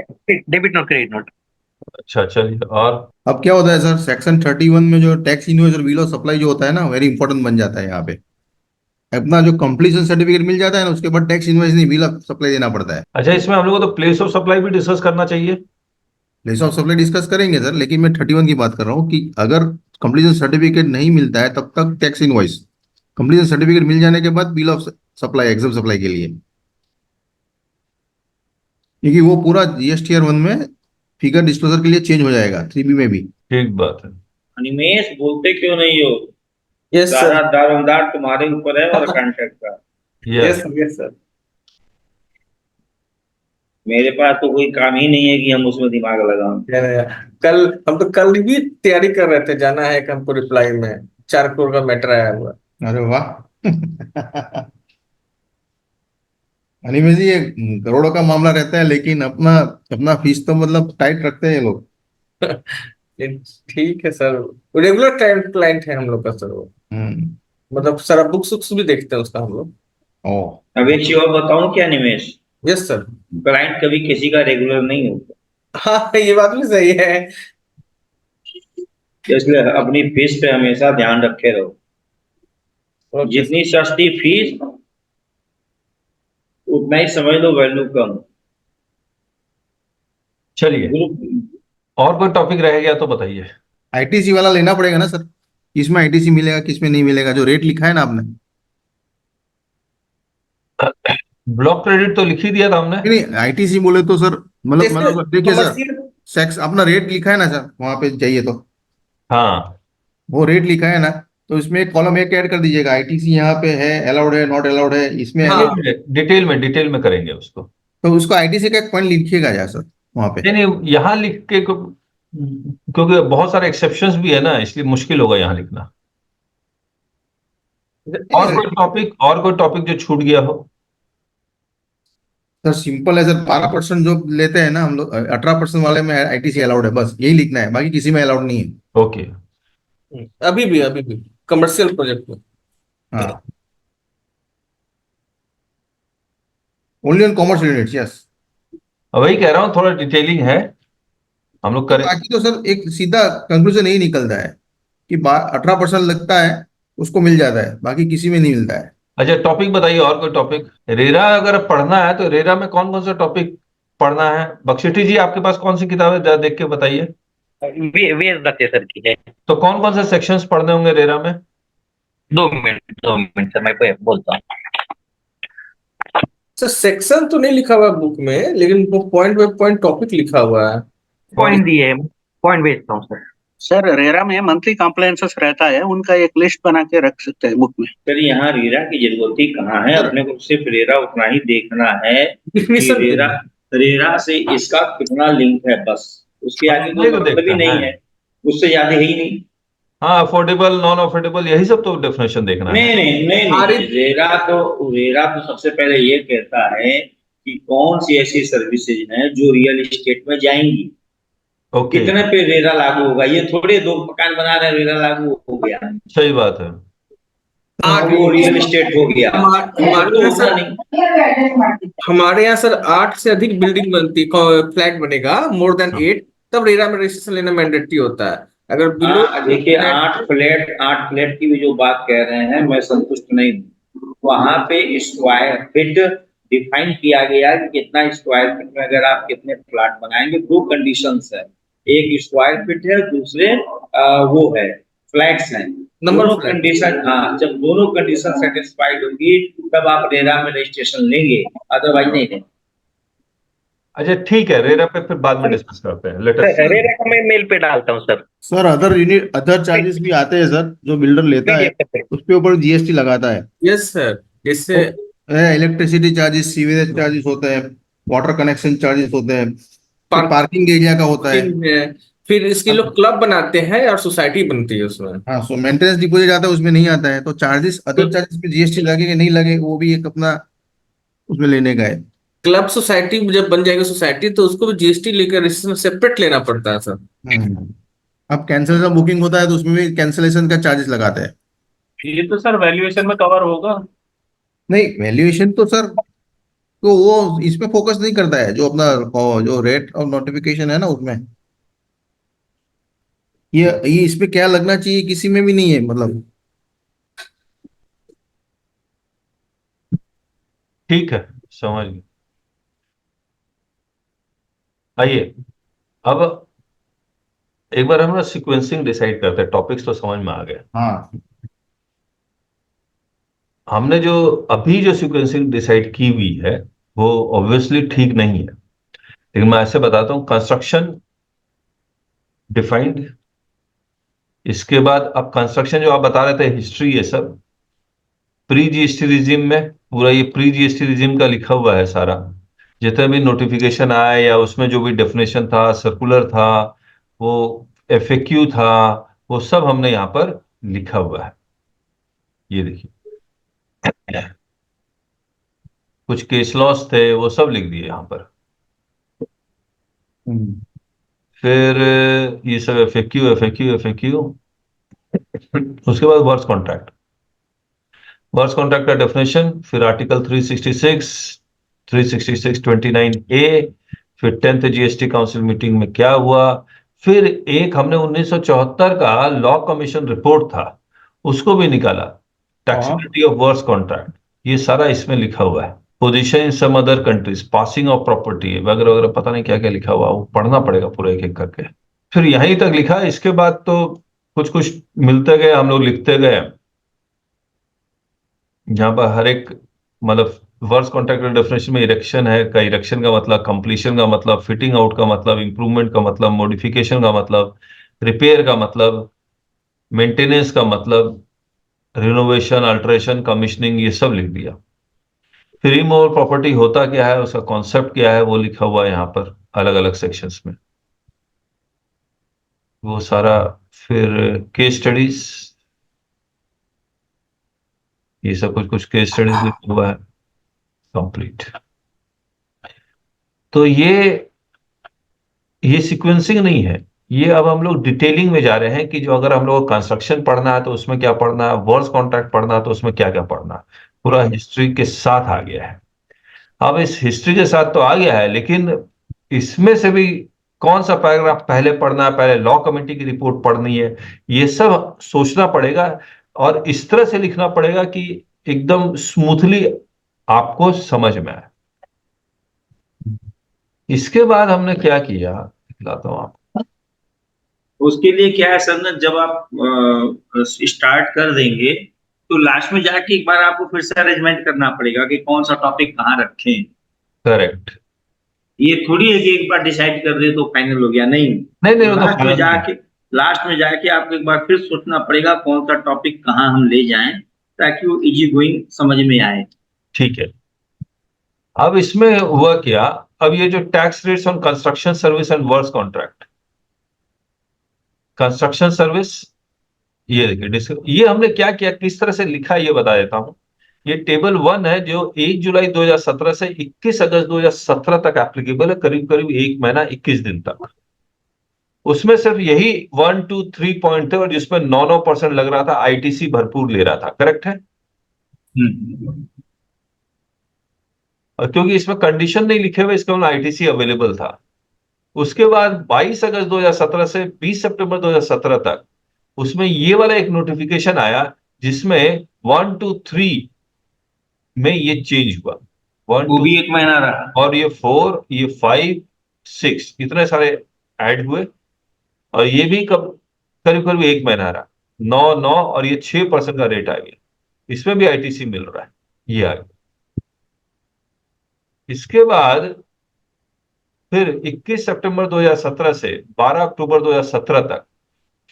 Debit note, credit note. अच्छा चलिए, और अब क्या होता है सर, सेक्शन 31 में जो टैक्स इनवॉइस और बिल ऑफ सप्लाई जो होता है ना, वेरी इंपॉर्टेंट बन जाता है यहाँ पे। अपना जो कंप्लीशन सर्टिफिकेट मिल जाता है ना, उसके बाद टैक्स इनवॉइस नहीं, बिल ऑफ सप्लाई देना पड़ता है। अच्छा, इसमें हम लोग को तो प्लेस ऑफ सप्लाई भी डिस्कस करना चाहिए। प्लेस ऑफ सप्लाई डिस्कस करेंगे सर, लेकिन मैं 31 की बात कर रहा हूँ कि अगर कंप्लीशन सर्टिफिकेट नहीं मिलता है तब तक टैक्स इनवॉइस, कंप्लीशन सर्टिफिकेट मिल जाने के बाद bill of supply, exempt supply के लिए। क्योंकि वो पूरा GSTR 1 में फिगर डिस्क्लोजर के लिए चेंज हो जाएगा, 3B में भी। ठीक बात है। अनिमेश बोलते क्यों नहीं हो? यस सारा सर, दारोमदार तुम्हारे ऊपर है और कॉन्ट्रैक्ट का। Yes, yes sir. मेरे पास तो कोई काम ही नहीं है कि हम उसमें दिमाग लगाएं। कल हम तो कल भी तैयारी कर रहे थे, जाना है हमको रिप्लाई में। 4 करोड़ का मैटर आया हुआ है। अरे वाह। अनिमेश जी, ये करोड़ों का मामला रहता है, लेकिन अपना अपना फीस तो मतलब टाइट रखते हैं ये लोग। ठीक है सर, रेगुलर क्लाइंट है हम लोग का सर वो, हम्म। मतलब सारा बुक्स वुक्स भी देखते हैं उसका हम लोग। ओ। अब एक चीज और बताऊं क्या निमेश, यस सर। क्लाइंट कभी किसी का रेगुलर नहीं होता, हाँ ये बात भी सही है। इसलिए अपनी फीस पे हमेशा ध्यान रखे रहो। ओके जितनी सस्ती फीस उतना ही समझ लो वैल्यू कम। चलिए, ग्रुप और कोई टॉपिक रह गया तो बताइए। आईटीसी वाला लेना पड़ेगा ना सर, किसमें आईटीसी मिलेगा किसमें नहीं मिलेगा, जो रेट लिखा है ना आपने। ब्लॉक क्रेडिट तो लिख ही दिया था हमने। नहीं नहीं, आईटीसी बोले तो सर, मतलब जैसे मतलब देखिए सर, कमर्शियल, सेक्स अपना रेट लिखा है ना सर, वहां पे जाइए तो हाँ, वो रेट लिखा है ना, तो इसमें एक कॉलम एक ऐड कर दीजिएगा, आईटीसी यहाँ पे है, अलाउड है, नॉट अलाउड है, इसमें हाँ डिटेल में करेंगे उसको। तो उसको आईटीसी का एक पॉइंट लिखिएगा यार सर वहां पे। नहीं नहीं, यहाँ लिख के क्योंकि बहुत सारे एक्सेप्शंस भी है ना, इसलिए मुश्किल होगा यहाँ लिखना। और कोई टॉपिक जो छूट गया हो। सर सिंपल है सर, 12% जो लेते हैं ना हम लोग, 18% वाले में आईटीसी अलाउड है, बस यही लिखना है, बाकी किसी में अलाउड नहीं है। ओके। अभी भी कमर्शियल प्रोजेक्ट में। हाँ, only on commerce units, yes. वही कह रहा हूँ, थोड़ा डिटेलिंग है, हम लोग करें। बाकी तो सर एक सीधा कंक्लूजन यही निकलता है कि 18% लगता है, उसको मिल जाता है, बाकी किसी में नहीं मिलता है। अच्छा, टॉपिक बताइए, और कोई टॉपिक। रेरा अगर पढ़ना है तो रेरा में कौन कौन सा टॉपिक पढ़ना है। बख्शेटी जी, आपके पास कौन सी किताब है, जरा देख के बताइए। वीर दत्ते सर की है। तो कौन कौन से सेक्शंस पढ़ने होंगे रेरा में। 2 मिनट सर, मैं बोलता हूँ। सर सेक्शन तो नहीं लिखा हुआ बुक में, लेकिन वो पॉइंट बाय पॉइंट टॉपिक लिखा हुआ है। पॉइंट दिए, पॉइंट भेजता हूँ सर। सर रेरा में मंथली कॉम्प्लायंसेस रहता है, उनका एक लिस्ट बना के रख सकते हैं बुक में। फिर यहाँ रेरा की जरूरत ही कहाँ है, अपने को सिर्फ रेरा उतना ही देखना है कि डिफिनीशन रेरा रेरा से इसका कितना लिंक है, बस उसके आगे कोई को मतलब ही देखना नहीं है। है, उससे ज्यादा है ही नहीं। हाँ, अफोर्डेबल नॉन अफोर्डेबल यही सब तो डेफिनेशन देखना है। नहीं, रेरा तो सबसे पहले ये कहता है कि कौन सी ऐसी सर्विसेज हैं जो रियल एस्टेट में जाएंगी, ओके, कितने पे रेरा लागू होगा। ये थोड़े दो मकान बना रहे रेरा लागू हो गया, सही बात है। वो रियल एस्टेट हो गया। हमारे तो यहाँ उतना सर, नहीं। हमारे यहाँ सर 8 से अधिक बिल्डिंग बनती, फ्लैट बनेगा मोर देन 8, तब रेरा में रजिस्ट्रेशन लेना मैंडेटरी होता है। अगर बिलो देखिए, 8 फ्लैट की भी जो बात कह रहे हैं, मैं संतुष्ट नहीं हूँ। वहां पे स्क्वायर फीट डिफाइन किया गया है कि कितना स्क्वायर फीट में अगर आप कितने फ्लैट बनाएंगे। 2 कंडीशंस है, एक स्क्वायर फीट है, दूसरे वो है फ्लैट्स हैं। नंबर दोनों फ्लैट। कंडीशन, हाँ, जब दोनों कंडीशन सेटिस्फाइड होगी तब आप रेरा में रजिस्ट्रेशन लेंगे, अदरवाइज नहीं लेंगे। अच्छा ठीक है, रेरा पे फिर बाद में डिस्कस करते हैं, लेट अस। रेरा का मैं मेल पे डालता हूँ sir. Sir other unit, other charges भी आते हैं सर, जो बिल्डर लेता है उसके ऊपर जीएसटी लगाता है। यस सर, जैसे इलेक्ट्रिसिटी चार्जेस, सीवेज चार्जेस होते हैं, वाटर कनेक्शन चार्जेस होते हैं, फिर पार्किंग एरिया का होता है। है, फिर इसके लोग क्लब बनाते हैं और सोसाइटी बनती है उसमें। हाँ, सो मेंटेनेंस डिपोजिट आता है, उसमें नहीं आता है, तो चार्जेस, अदर चार्जेस पे जीएसटी लगे कि नहीं लगे, वो भी एक अपना उसमें लेने का है। क्लब सोसाइटी जब बन जाएगी सोसाइटी, तो उसको भी जीएसटी लेकर रजिस्ट्रेशन सेपरेट लेना पड़ता है सर। अब कैंसिलेशन बुकिंग होता है तो उसमें भी कैंसिलेशन का चार्जेस लगाते हैं। ये तो सर वैल्यूएशन में कवर होगा। नहीं, वैल्यूएशन तो सर, तो वो इसमें फोकस नहीं करता है, जो अपना जो रेट और नोटिफिकेशन है ना उसमें, ये इसमें क्या लगना चाहिए किसी में भी नहीं है, मतलब। ठीक है, समझ गए। आइए, अब एक बार हम ना सीक्वेंसिंग डिसाइड करते हैं, टॉपिक्स तो समझ में आ गए। हाँ, हमने जो अभी जो सीक्वेंसिंग डिसाइड की हुई है वो ऑब्वियसली ठीक नहीं है, लेकिन मैं ऐसे बताता हूं। कंस्ट्रक्शन डिफाइंड, इसके बाद अब कंस्ट्रक्शन जो आप बता रहे थे, हिस्ट्री, ये सब प्री जीएसटी रिजिम में, पूरा ये प्री जीएसटी रिजिम का लिखा हुआ है सारा। जितने भी नोटिफिकेशन आए या उसमें जो भी डेफिनेशन था, सर्कुलर था, वो एफएक्यू था, वो सब हमने यहाँ पर लिखा हुआ है, ये देखिए। कुछ केस लॉस थे वो सब लिख दिए यहाँ पर। फिर ये सब एफएक्यू एफएक्यू एफएक्यू। उसके बाद वर्क्स कॉन्ट्रैक्ट, वर्क्स कॉन्ट्रैक्ट का डेफिनेशन, फिर आर्टिकल 366, 366(29)A, फिर 10th जीएसटी काउंसिल मीटिंग में क्या हुआ, फिर एक हमने 1974 का लॉ कमीशन रिपोर्ट था उसको भी निकाला, टैक्सेबिलिटी ऑफ वर्क्स कॉन्ट्रैक्ट, ये सारा इसमें लिखा हुआ है। Position in some other countries, passing of property वगैरह वगैरह, पता नहीं क्या क्या लिखा हुआ, वो पढ़ना पड़ेगा पूरा एक एक करके। फिर यहीं तक लिखा, इसके बाद तो कुछ कुछ मिलते गए, हम लोग लिखते गए। यहाँ पर हर एक मतलब वर्क्स कॉन्ट्रैक्ट डेफिनेशन में इरेक्शन है का, इरेक्शन का मतलब, कंप्लीशन का मतलब, फिटिंग आउट का मतलब, इंप्रूवमेंट का मतलब, मॉडिफिकेशन का मतलब, रिपेयर का मतलब, मेंटेनेंस का मतलब, रिनोवेशन, अल्टरेशन, कमीशनिंग, ये सब लिख दिया। फिर इमूवेबल प्रॉपर्टी होता क्या है, उसका कॉन्सेप्ट क्या है, वो लिखा हुआ है यहाँ पर अलग अलग सेक्शंस में, वो सारा। फिर केस स्टडीज, ये सब कुछ कुछ केस स्टडीज लिखा हुआ है, कंप्लीट। तो ये सीक्वेंसिंग नहीं है, ये अब हम लोग डिटेलिंग में जा रहे हैं कि जो अगर हम लोग कंस्ट्रक्शन पढ़ना है तो उसमें क्या पढ़ना है, वर्क्स कॉन्ट्रैक्ट पढ़ना है तो उसमें क्या क्या पढ़ना है, पूरा हिस्ट्री के साथ आ गया है। अब इस हिस्ट्री के साथ तो आ गया है, लेकिन इसमें से भी कौन सा पैराग्राफ पहले पढ़ना है, पहले लॉ कमेटी की रिपोर्ट पढ़नी है, ये सब सोचना पड़ेगा और इस तरह से लिखना पड़ेगा कि एकदम स्मूथली आपको समझ में आए। इसके बाद हमने क्या किया, दिखलाता हूं आपको। उसके लिए क्या है सर ना, जब आप स्टार्ट कर देंगे तो लास्ट में जाके एक बार आपको फिर से अरेंजमेंट करना पड़ेगा कि कौन सा टॉपिक कहाँ रखें। करेक्ट। ये थोड़ी है कि एक बार डिसाइड कर दे तो फाइनल हो गया, नहीं। नहीं नहीं, वो तो लास्ट में जाके आपको एक बार फिर सोचना पड़ेगा कौन सा टॉपिक कहाँ हम ले जाएं ताकि वो इजी गोइंग समझ में आए। ठीक है। अब इसमें हुआ क्या, अब ये जो tax rates on construction service and works contract, construction service, ये देखिए ये हमने क्या किया, किस तरह से लिखा, ये बता देता हूं। ये टेबल 1 है जो 1 जुलाई 2017 से 21 अगस्त 2017 तक एप्लीकेबल है, करीब करीब 1 महीना 21 दिन तक। उसमें सिर्फ यही 1 2 3 पॉइंट थे और जिसमें 9% लग रहा था आईटीसी भरपूर ले रहा था, करेक्ट है। और क्योंकि इसमें कंडीशन नहीं लिखे हुए, इसका आईटीसी अवेलेबल था। उसके बाद 22 अगस्त 2017 से 20 सितंबर 2017 तक उसमें ये वाला एक नोटिफिकेशन आया जिसमें 1 2 3 में ये चेंज हुआ, 1 वो 2 भी 1 महीना रहा। और ये 4, ये 5, 6, इतने सारे ऐड हुए और ये भी कब करीब करीब 1 महीना रहा, 9 और ये 6% का रेट आ गया, इसमें भी आईटीसी मिल रहा है, ये आ गया। इसके बाद फिर 21 सितंबर 2017 से 12 अक्टूबर 2017 तक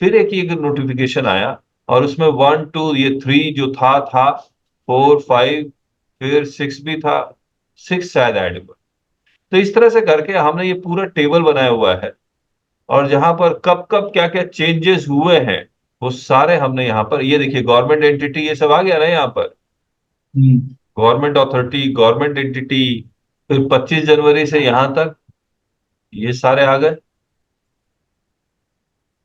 फिर एक नोटिफिकेशन आया और उसमें 1 2 ये 3 जो था 4 5 फिर 6 भी था, 6 शायद ऐड हुआ। तो इस तरह से करके हमने ये पूरा टेबल बनाया हुआ है और जहां पर कब कब क्या क्या चेंजेस हुए हैं वो सारे हमने यहाँ पर, ये देखिए गवर्नमेंट एंटिटी ये सब आ गया ना यहाँ पर, गवर्नमेंट अथॉरिटी, गवर्नमेंट एंटिटी, फिर 25 जनवरी से यहां तक ये सारे आ गए।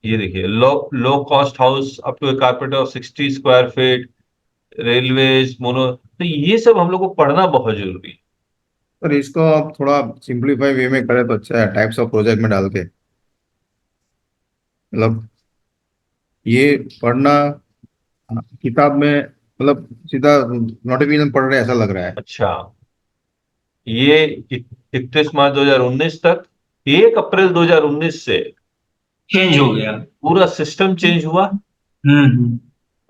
ये देखिए low cost house up to carpet of 60 square feet, railways mono, तो ये सब हम लोग को पढ़ना बहुत जरूरी है। पर इसको आप थोड़ा सिंप्लीफाई वे में करें तो अच्छा है, टाइप्स ऑफ प्रोजेक्ट में डाल के, मतलब ये पढ़ना किताब में, मतलब सीधा नोटिफिकेशन पढ़ रहे हैं ऐसा लग रहा है। अच्छा, ये 31 मार्च 2019 तक, 1 अप्रैल 2019 से चेंज हो गया। पूरा सिस्टम चेंज हुआ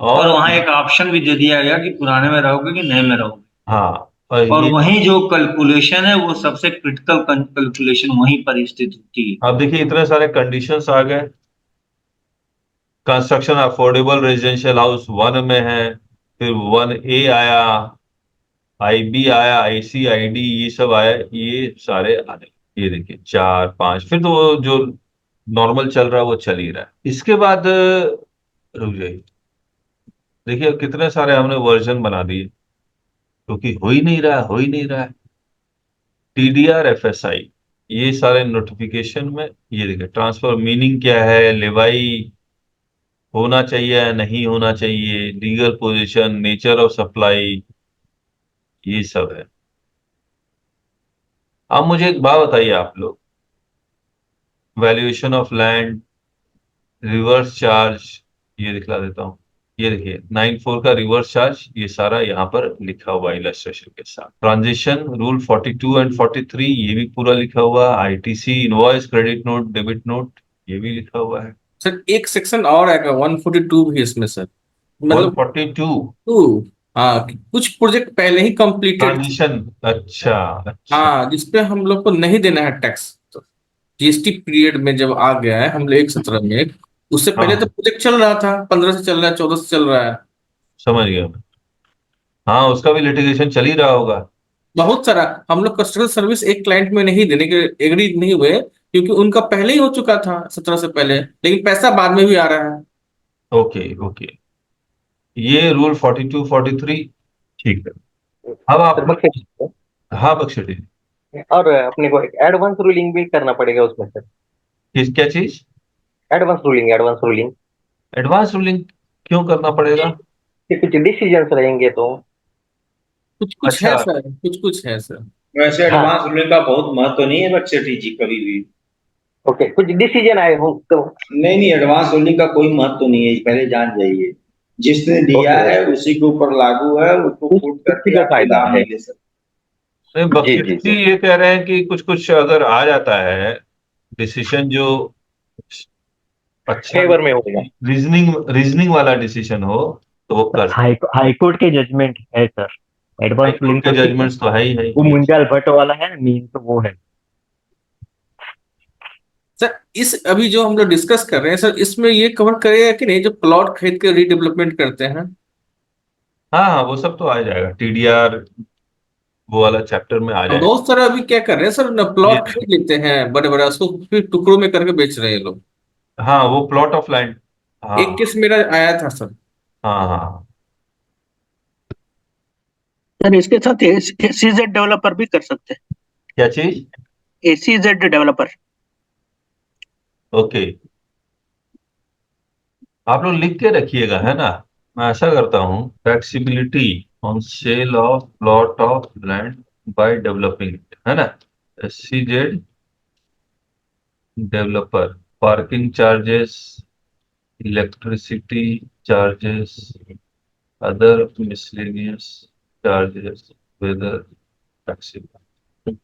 और और वहां एक ऑप्शन भी दे दिया गया कि पुराने में रहोगे कि नए में रहोगे। हाँ, और ये वहीं जो कैलकुलेशन है वो सबसे क्रिटिकल कैलकुलेशन वहीं पर स्थित होती है। अब देखिए इतने सारे कंडीशंस आ गए। कंस्ट्रक्शन अफोर्डेबल रेजिडेंशियल हाउस 1 में है, फिर 1A आया, IB आया, IC ID ये सब आया, ये सारे आने, ये देखिए 4 5, फिर तो वो जो नॉर्मल चल रहा है वो चल ही रहा है। इसके बाद रुक जाइए, देखिए कितने सारे हमने वर्जन बना दिए, क्योंकि हो ही नहीं रहा, हो ही नहीं रहा है। टीडीआर एफएसआई, ये सारे नोटिफिकेशन में, ये देखिए ट्रांसफर मीनिंग क्या है, लेवाई होना चाहिए या नहीं होना चाहिए, legal position, nature of supply, ये सब है। अब मुझे एक बात बताइए आप लोग, valuation of land, reverse charge, ये दिखला देता हूँ। ये देखिए 94 का रिवर्स चार्ज, ये सारा यहाँ पर लिखा हुआ है इलस्ट्रेशन के साथ। ट्रांजिशन रूल 42 एंड 43, ये भी पूरा लिखा हुआ है। ITC, invoice, credit note, debit note, ये भी लिखा हुआ है। सर एक सेक्शन और आएगा 142 भी इसमें सर, मतलब 142 टू, हाँ कुछ प्रोजेक्ट पहले ही कंप्लीटेड, ट्रांजिशन, अच्छा अच्छा। हाँ जिसपे हम लोग को नहीं देना है टैक्स। जीएसटी पीरियड में जब आ गया है, हम लोग 1/17 में, उससे पहले तो हाँ प्रोजेक्ट चल रहा था, 15 से चल रहा है, 14 से चल रहा है, समझ गया मैं। हाँ उसका भी लिटिगेशन चल ही रहा होगा। बहुत सारा। हम लोग कस्टमर सर्विस एक क्लाइंट में नहीं देने के एग्री नहीं हुए, क्योंकि उनका पहले ही हो चुका था 17 से पहले, लेकिन पैसा बाद में भी आ रहा है। ओके ओके, ये रूल 42 43 ठीक है। अब आप सर बख्श, हाँ बख्शी, और अपने को एडवांस रूलिंग भी करना पड़ेगा उसमें सर। किस क्या चीज? Advance ruling, advance ruling advance ruling क्यों करना पड़ेगा? के कुछ डिसीजंस रहेंगे तो। कुछ कुछ अच्छा, है सर, कुछ कुछ है सर। वैसे हाँ एडवांस रूलिंग का बहुत महत्व नहीं है बच्चे जी कभी भी। ओके, कुछ डिसीजन आए हो तो। नहीं, एडवांस रूलिंग का कोई महत्व नहीं है, पहले जान जाइए। जिसने दिया ओके, है उसी के ऊपर लागू है, उसको कोट उसी करके का आप कोई फायदा लाभ है। नहीं ले सकते। नहीं जी बख्शी जी जी जी। ये कह रहे हैं कि कुछ कुछ अगर आ जाता है डिसीजन जो अच्छा, फेवर में होगा। रीजनिंग रीजनिंग वाला डिसीजन हो, तो वो कर सकते। हाई कोर्ट के जजमेंट है सर, एडवांस हाईकोर्ट रूलिंग के तो ठीक है। जजमेंट्स तो है ही है वो ये। मुंजाल भट्ट वाला है ना, मीन तो वो है। सर इस अभी जो हम लोग डिस्कस कर रहे हैं सर, इसमें ये कवर करेगा कि नहीं, जो प्लॉट खरीद के रीडेवलपमेंट करते हैं? हाँ हाँ वो सब तो आ जाएगा, टीडीआर वो वाला चैप्टर में आ अब जाएगा। बहुत सारे अभी क्या कर रहे हैं सर, न ये प्लॉट खरीद लेते हैं बड़े बड़े, उसको फिर टुकड़ों में करके बेच रहे हैं लोग। हाँ वो प्लॉट ऑफ लैंड, एक हाँ केस मेरा आया था सर। हाँ हाँ। सर इसके साथ एसीजेड डेवलपर भी कर सकते हैं, क्या चीज? ACZ developer. ओके, आप लोग लिख के रखिएगा है ना। मैं ऐसा करता हूँ, flexibility on sale of plot of land by developing it, है ना। SCZ developer, parking charges, electricity charges, other miscellaneous charges, whether flexible.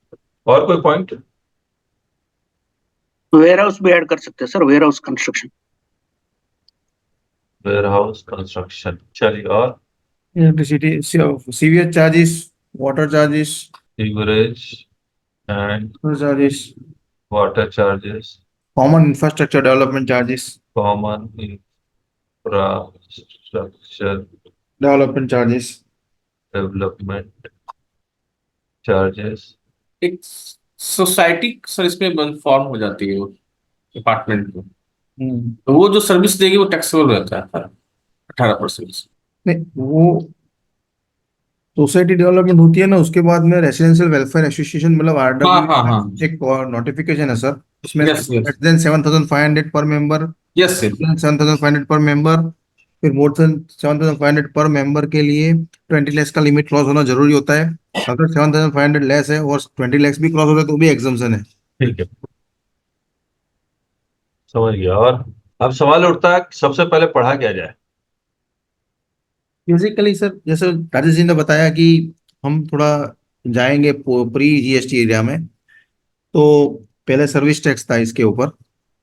और कोई पॉइंट? वेयर हाउस भी ऐड कर सकते हैं sir, warehouse construction. Warehouse construction, चलिए। और electricity, CVH charges, water charges, sewerage and charges, water charges, common infrastructure development charges, common infrastructure development charges. Development charges. एक सोसाइटी सर इसमें फॉर्म हो जाती है, वो डिपार्टमेंट में, तो वो जो सर्विस देगी वो टैक्सेबल रहता है 18%। नहीं, वो सोसाइटी डेवलपमेंट होती है ना, उसके बाद में रेसिडेंशियल वेलफेयर एसोसिएशन मतलब हाँ आरडब्ल्यू हाँ हाँ, एक नोटिफिकेशन है सर, इसमें यस यस लेस देन 7,500 पर मेंबर, यस सर। 7,500 पर मेंबर, फिर मोर देन 7,500 पर मेंबर के लिए 20 लाख का लिमिट क्रॉस होना जरूरी होता है। अगर 7,500 लेस है और 20 लाख भी क्रॉस होता है तो भी एग्जम्पशन है। ठीक है, समझ गया। और अब सवाल उठता है कि सबसे पहले पढ़ा क्या जाए। बेसिकली सर जैसे राजेश जी ने बताया कि हम थोड़ा जाएंगे प्री जीएसटी एरिया में, तो पहले सर्विस टैक्स था इसके ऊपर,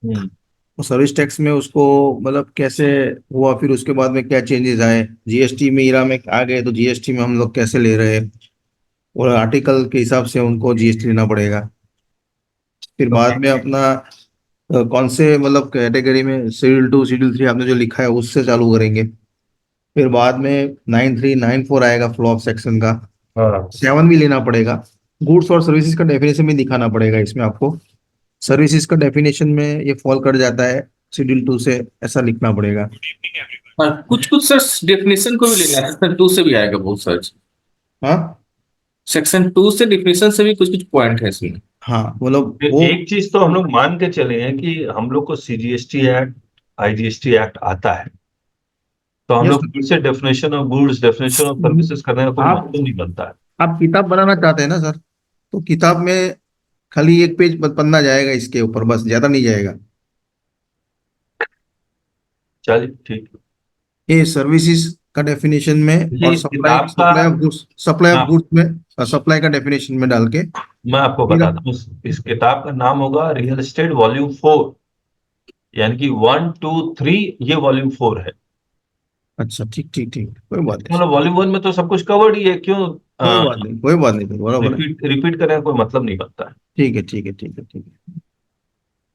हम्म, और सर्विस टैक्स में उसको मतलब कैसे हुआ, फिर उसके बाद में क्या चेंजेस आए, जीएसटी में इरा में आ गए तो जीएसटी में हम लोग कैसे ले रहे हैं, और आर्टिकल के हिसाब से उनको जीएसटी लेना पड़ेगा। फिर बाद में अपना कौन से मतलब कैटेगरी में शेड्यूल 2 शेड्यूल 3 आपने जो लिखा है उससे चालू करेंगे। फिर बाद में 9394 आएगा फ्लो ऑफ सेक्शन का, हाँ 7 भी लेना पड़ेगा। गुड्स और सर्विसेज का डेफिनेशन भी दिखाना पड़ेगा इसमें आपको, सर्विसेज का डेफिनेशन में ये फॉल कर जाता है शेड्यूल 2 से, ऐसा लिखना पड़ेगा। हाँ, कुछ कुछ सर डेफिनेशन को भी लेना है, सेक्शन 2 से भी आएगा बहुत सर्च। हाँ सेक्शन 2 से डेफिनेशन से भी कुछ कुछ पॉइंट है इसमें। हाँ, मतलब वो एक चीज तो हम लोग मान के चले हैं कि हम लोग को सीजीएसटी एक्ट, आईजीएसटी एक्ट आता है, तो हम यस लोग फिर से definition of goods, definition of services करने का कोई आप मतलब नहीं बनता है। आप किताब बनाना चाहते हैं ना सर, तो किताब में खाली एक पेज पन्ना जाएगा इसके ऊपर, बस, ज्यादा नहीं जाएगा। चलिए ठीक है। ये सर्विसेज का डेफिनेशन में ये और इस सप्लाई किताब का, supply of goods, supply of हाँ, गुड्स में सप्लाई का डेफिनेशन में डाल के मैं आपको फिर बताता हूँ, इस किताब का नाम होगा रियल एस्टेट वॉल्यूम 4, यानी कि 1 2 3, ये वॉल्यूम 4 है। अच्छा, ठीक ठीक ठीक, कोई बात नहीं मतलब वॉल्यूम 1 में तो सब कुछ कवर्ड ही है, क्यों कोई बात नहीं, कोई बात नहीं, बराबर है। रिपीट रिपीट करने का कोई मतलब नहीं बनता है। ठीक है ठीक है ठीक है ठीक है,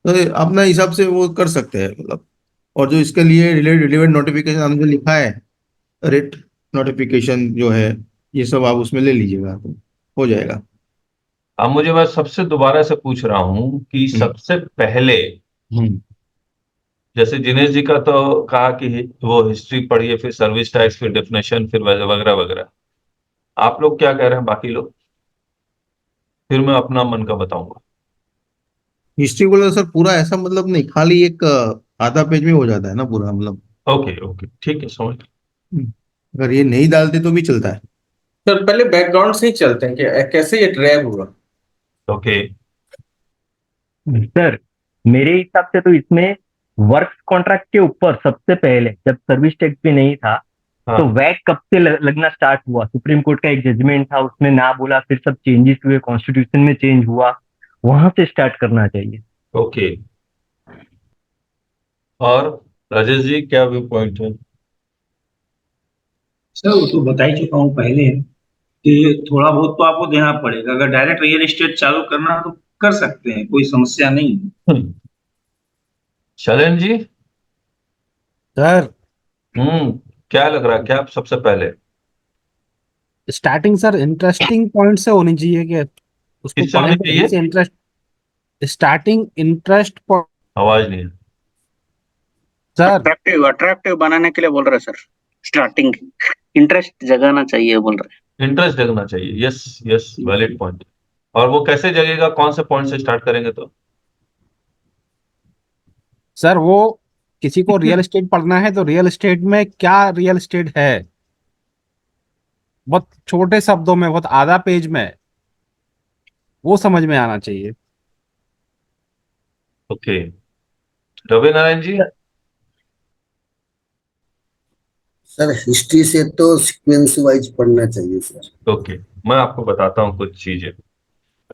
तो ये अपना हिसाब से वो कर सकते हैं मतलब। और जो इसके लिए रिलेवेंट नोटिफिकेशन हमने जो लिखा है, रेट नोटिफिकेशन जो है, ये सब आप उसमें ले लीजिएगा, तो हो जाएगा। अब मुझे मैं सबसे दोबारा से पूछ रहा हूं कि हम्म सबसे पहले, हम्म जैसे दिनेश जी का तो कहा कि वो हिस्ट्री पढ़िए, फिर सर्विस टैक्स, फिर डेफिनेशन, फिर वगैरह वगैरह, आप लोग क्या कह रहे हैं बाकी लोग? फिर मैं अपना मन का बताऊंगा। हिस्ट्री बोले तो सर पूरा ऐसा मतलब नहीं, खाली एक आधा पेज में हो जाता है ना पूरा, मतलब। ओके ओके, ठीक है, समझ गया। हम्म, अगर ये नहीं डालते तो भी चलता है। सर पहले बैकग्राउंड से ही चलते हैं कि कैसे ये ड्रैग हुआ। ओके। सर मेरे हिसाब से तो इसमें वर्क्स कॉन्ट्रैक्ट के ऊपर सबसे पहले जब सर्विस टैक्स भी नहीं था, हाँ, तो वैट कब से लगना स्टार्ट हुआ? सुप्रीम कोर्ट का एक जजमेंट था, उसमें ना बोला, फिर सब चेंजेस हुए, कॉन्स्टिट्यूशन में चेंज हुआ, वहां से स्टार्ट करना चाहिए। ओके। और राजेश जी, क्या व्यू पॉइंट है? सर वो तो बता ही चुका हूँ पहले कि थोड़ा बहुत तो आपको देना पड़ेगा। अगर डायरेक्ट रियल एस्टेट चालू करना तो कर सकते हैं, कोई समस्या नहीं है। शैलेंद्र जी, सर क्या लग रहा है, क्या सबसे पहले स्टार्टिंग सर इंटरेस्टिंग पॉइंट से होनी चाहिए कि उसको किससे होनी पढ़ें तो चाहिए? से इंटरेस्ट, स्टार्टिंग इंटरेस्ट आवाज नहीं है। सर। अट्रैक्टिव अट्रैक्टिव बनाने के लिए बोल रहे सर, स्टार्टिंग इंटरेस्ट जगाना चाहिए बोल रहे। इंटरेस्ट जगना चाहिए, यस यस, वैलिड पॉइंट। और वो कैसे जगेगा, कौन से पॉइंट से स्टार्ट करेंगे तो? सर वो किसी को रियल एस्टेट पढ़ना है तो रियल एस्टेट में क्या रियल एस्टेट है, बहुत छोटे शब्दों में, बहुत आधा पेज में, वो समझ में आना चाहिए। Okay, Ravi Narayan ji. Sir history से तो सीक्वेंस वाइज पढ़ना चाहिए सर। ओके, मैं आपको बताता हूँ कुछ चीजें,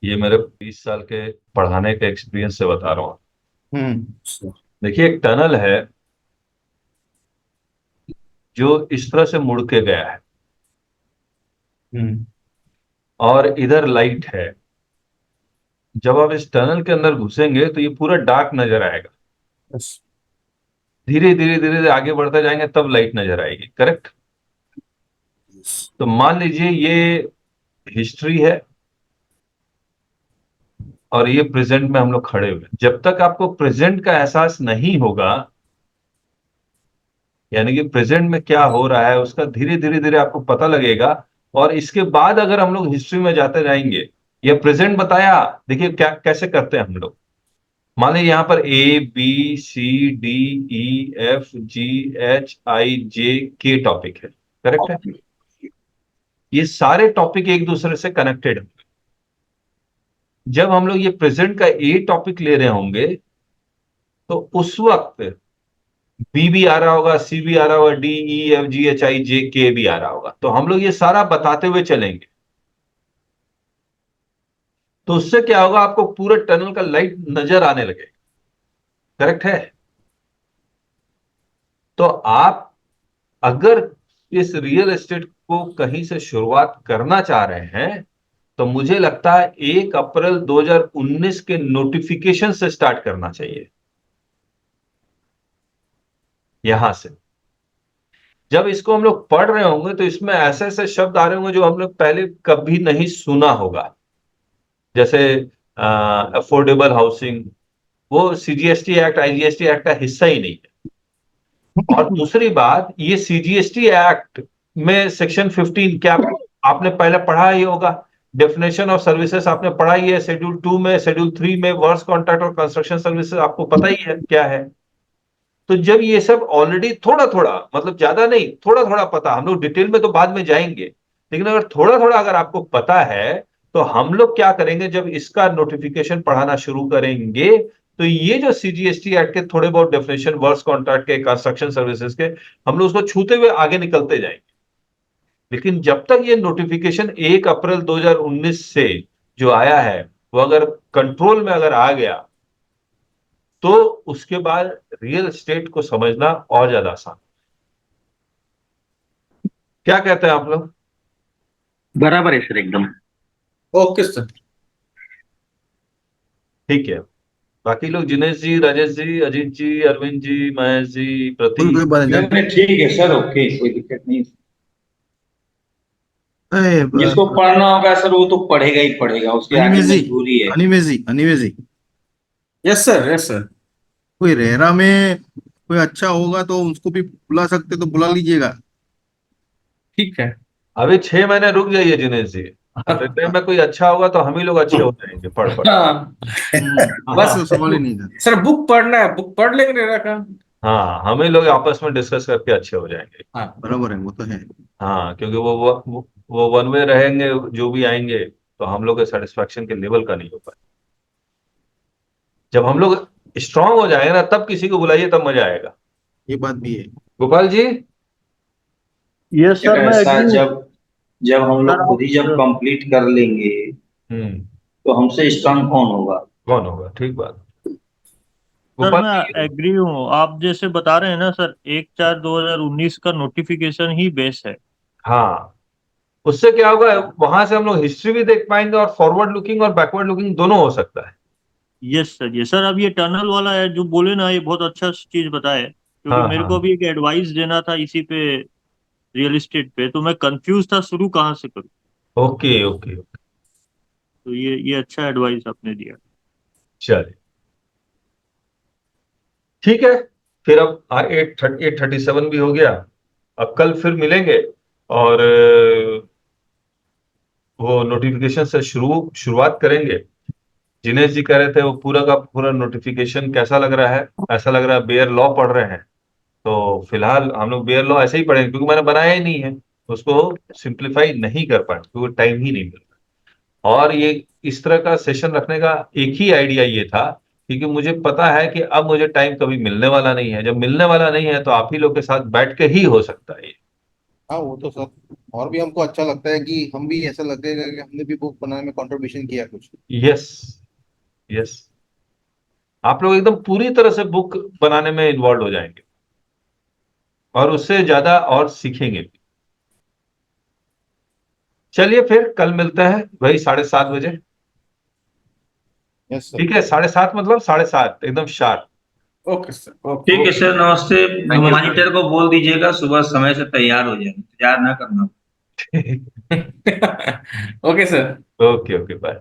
ये मेरे 20 साल के पढ़ाने के एक्सपीरियंस से बता रहा हूँ। हम्म देखिए, एक टनल है जो इस तरह से मुड़ के गया है, हम्म और इधर लाइट है। जब आप इस टनल के अंदर घुसेंगे तो ये पूरा डार्क नजर आएगा। बस। धीरे धीरे धीरे धीरे आगे बढ़ते जाएंगे तब लाइट नजर आएगी, करेक्ट? तो मान लीजिए ये हिस्ट्री है और ये प्रेजेंट में हम लोग खड़े हुए हैं। जब तक आपको प्रेजेंट का एहसास नहीं होगा, यानी कि प्रेजेंट में क्या हो रहा है उसका धीरे धीरे धीरे आपको पता लगेगा। और इसके बाद अगर हम लोग हिस्ट्री में जाते जाएंगे, ये प्रेजेंट बताया, देखिए क्या कैसे करते हैं हम लोग। मान लीजिए यहां पर A B C D E F G H I J K topic है, करेक्ट है? ये सारे टॉपिक एक दूसरे से कनेक्टेड है। जब हम लोग ये प्रेजेंट का ए टॉपिक ले रहे होंगे तो उस वक्त बी भी आ रहा होगा, सी भी आ रहा होगा, D E F G H I J K भी आ रहा होगा, तो हम लोग ये सारा बताते हुए चलेंगे। तो उससे क्या होगा, आपको पूरे टनल का लाइट नजर आने लगेगा, करेक्ट है? तो आप अगर इस रियल एस्टेट को कहीं से शुरुआत करना चाह रहे हैं, तो मुझे लगता है 1 अप्रैल 2019 के नोटिफिकेशन से स्टार्ट करना चाहिए। यहां से जब इसको हम लोग पढ़ रहे होंगे तो इसमें ऐसे ऐसे शब्द आ रहे होंगे जो हम लोग पहले कभी नहीं सुना होगा, जैसे अफोर्डेबल हाउसिंग। वो सीजीएसटी एक्ट, आईजीएसटी एक्ट का हिस्सा ही नहीं है। और दूसरी बात, ये सीजीएसटी एक्ट में सेक्शन 15 क्या आपने पहले पढ़ा ही होगा, डेफिनेशन ऑफ सर्विसेज आपने पढ़ा ही है, शेड्यूल 2 में, शेड्यूल 3 में वर्क्स कॉन्ट्रैक्ट और कंस्ट्रक्शन सर्विसेज आपको पता ही है क्या है। तो जब ये सब ऑलरेडी थोड़ा थोड़ा, मतलब ज्यादा नहीं, थोड़ा थोड़ा पता, हम लोग डिटेल में तो बाद में जाएंगे, लेकिन अगर थोड़ा थोड़ा अगर आपको पता है तो हम लोग क्या करेंगे, जब इसका नोटिफिकेशन पढ़ाना शुरू करेंगे तो ये जो सीजीएसटी एक्ट के थोड़े बहुत डेफिनेशन, वर्क्स कॉन्ट्रैक्ट के, कंस्ट्रक्शन सर्विसेज के, हम लोग उसको छूते हुए आगे निकलते जाएंगे। लेकिन जब तक ये नोटिफिकेशन 1 अप्रैल 2019 से जो आया है वो अगर कंट्रोल में अगर आ गया तो उसके बाद रियल एस्टेट को समझना और ज्यादा आसान। क्या कहते हैं आप लोग? बराबर है सर, एकदम ओके सर। ठीक है, बाकी लोग जिनेश जी, राजेश जी, अजीत जी, अरविंद जी, महेश जी, प्रतीक। कोई बात नहीं। ठीक है सर, ओके, कोई दिक्कत नहीं। ए, जिसको पढ़ना होगा सर वो तो पढ़ेगा ही पढ़ेगा, उसके आगे मजबूरी है। अनिमेश जी, यस सर, यस सर। कोई रेरा में कोई अच्छा होगा तो उसको भी बुला सकते तो बुला लीजिएगा। ठीक है। अभी 6 महीने रुक जाइए जिनेश जी, रेलवे में कोई अच्छा होगा तो हम ही लोग अच्छे हो जाएंगे पढ़ पढ़। हाँ, बस सवाल ही नहीं था। सर बुक पढ़ना है, बुक पढ़ लेंगे रेरा का। हाँ, हम ही लोग आपस में डिस्कस करके अच्छे हो जाएंगे। हाँ बराबर है, वो तो है। हाँ, क्योंकि वो वन वे रहेंगे, जो भी आएंगे तो हम लोग के सेटिस्फैक्शन के लेवल का नहीं हो पाए। जब हम लोग स्ट्रांग हो जाएंगे ना, तब किसी को बुलाइए, तब मजा आएगा। ये बात भी है। गोपाल जी, ये सर मैं ऐसा agree- जब जब हम लोग सर, खुद ही जब कंप्लीट कर लेंगे तो हमसे स्ट्रांग कौन होगा? कौन होगा? ठीक बात। सर गोपाल मैं जी, एग्री हूँ, आप जैसे बता रहे हैं ना सर, 1/4/2019 का नोटिफिकेशन ही बेस है। हाँ, उससे क्या होगा, वहां से हम लोग हिस्ट्री भी देख पाएंगे और फॉरवर्ड लुकिंग और बैकवर्ड लुकिंग दोनों हो सकता है। यस सर, ये सर अब ये टनल वाला है जो बोले ना, ये बहुत अच्छा चीज बताए, क्योंकि हाँ, मेरे हाँ। को भी एक एडवाइस देना था इसी पे, रियल एस्टेट पे, तो मैं कंफ्यूज था शुरू कहाँ से करूँ। ओके ओके ओके, तो ये अच्छा एडवाइस आपने दिया। चलिए ठीक है, फिर अब 8:37 भी हो गया। अब कल फिर मिलेंगे और वो नोटिफिकेशन से शुरुआत करेंगे। जिनेश जी कह रहे थे वो पूरा का पूरा नोटिफिकेशन कैसा लग रहा है, ऐसा लग रहा है बेयर लॉ पढ़ रहे हैं। तो फिलहाल हम लोग बेयर लॉ ऐसे ही पढ़ेंगे, क्योंकि मैंने बनाया ही नहीं है, उसको सिंप्लीफाई नहीं कर पाए क्योंकि टाइम ही नहीं मिल रहा। और ये इस तरह का सेशन रखने का एक ही आइडिया ये था, क्योंकि मुझे पता है कि अब मुझे टाइम कभी मिलने वाला नहीं है। जब मिलने वाला नहीं है तो आप ही लोग के साथ बैठ के ही हो सकता है ये। हाँ वो तो सर, और भी हमको अच्छा लगता है कि हम भी ऐसा लगेगा कि हमने भी बुक बनाने में कंट्रीब्यूशन किया कुछ। यस यस, आप लोग एकदम पूरी तरह से बुक बनाने में इन्वॉल्व हो जाएंगे और उससे ज्यादा और सीखेंगे भी। चलिए फिर कल मिलते हैं वही 7:30 बजे। Yes sir. ठीक है, 7:30 मतलब 7:30 एकदम शार्प। Okay sir, okay. ठीक है सर, नमस्ते। Thank you, मॉनिटर को बोल दीजिएगा सुबह समय से तैयार हो जाए, इंतजार ना करना। Okay sir. Okay okay, bye.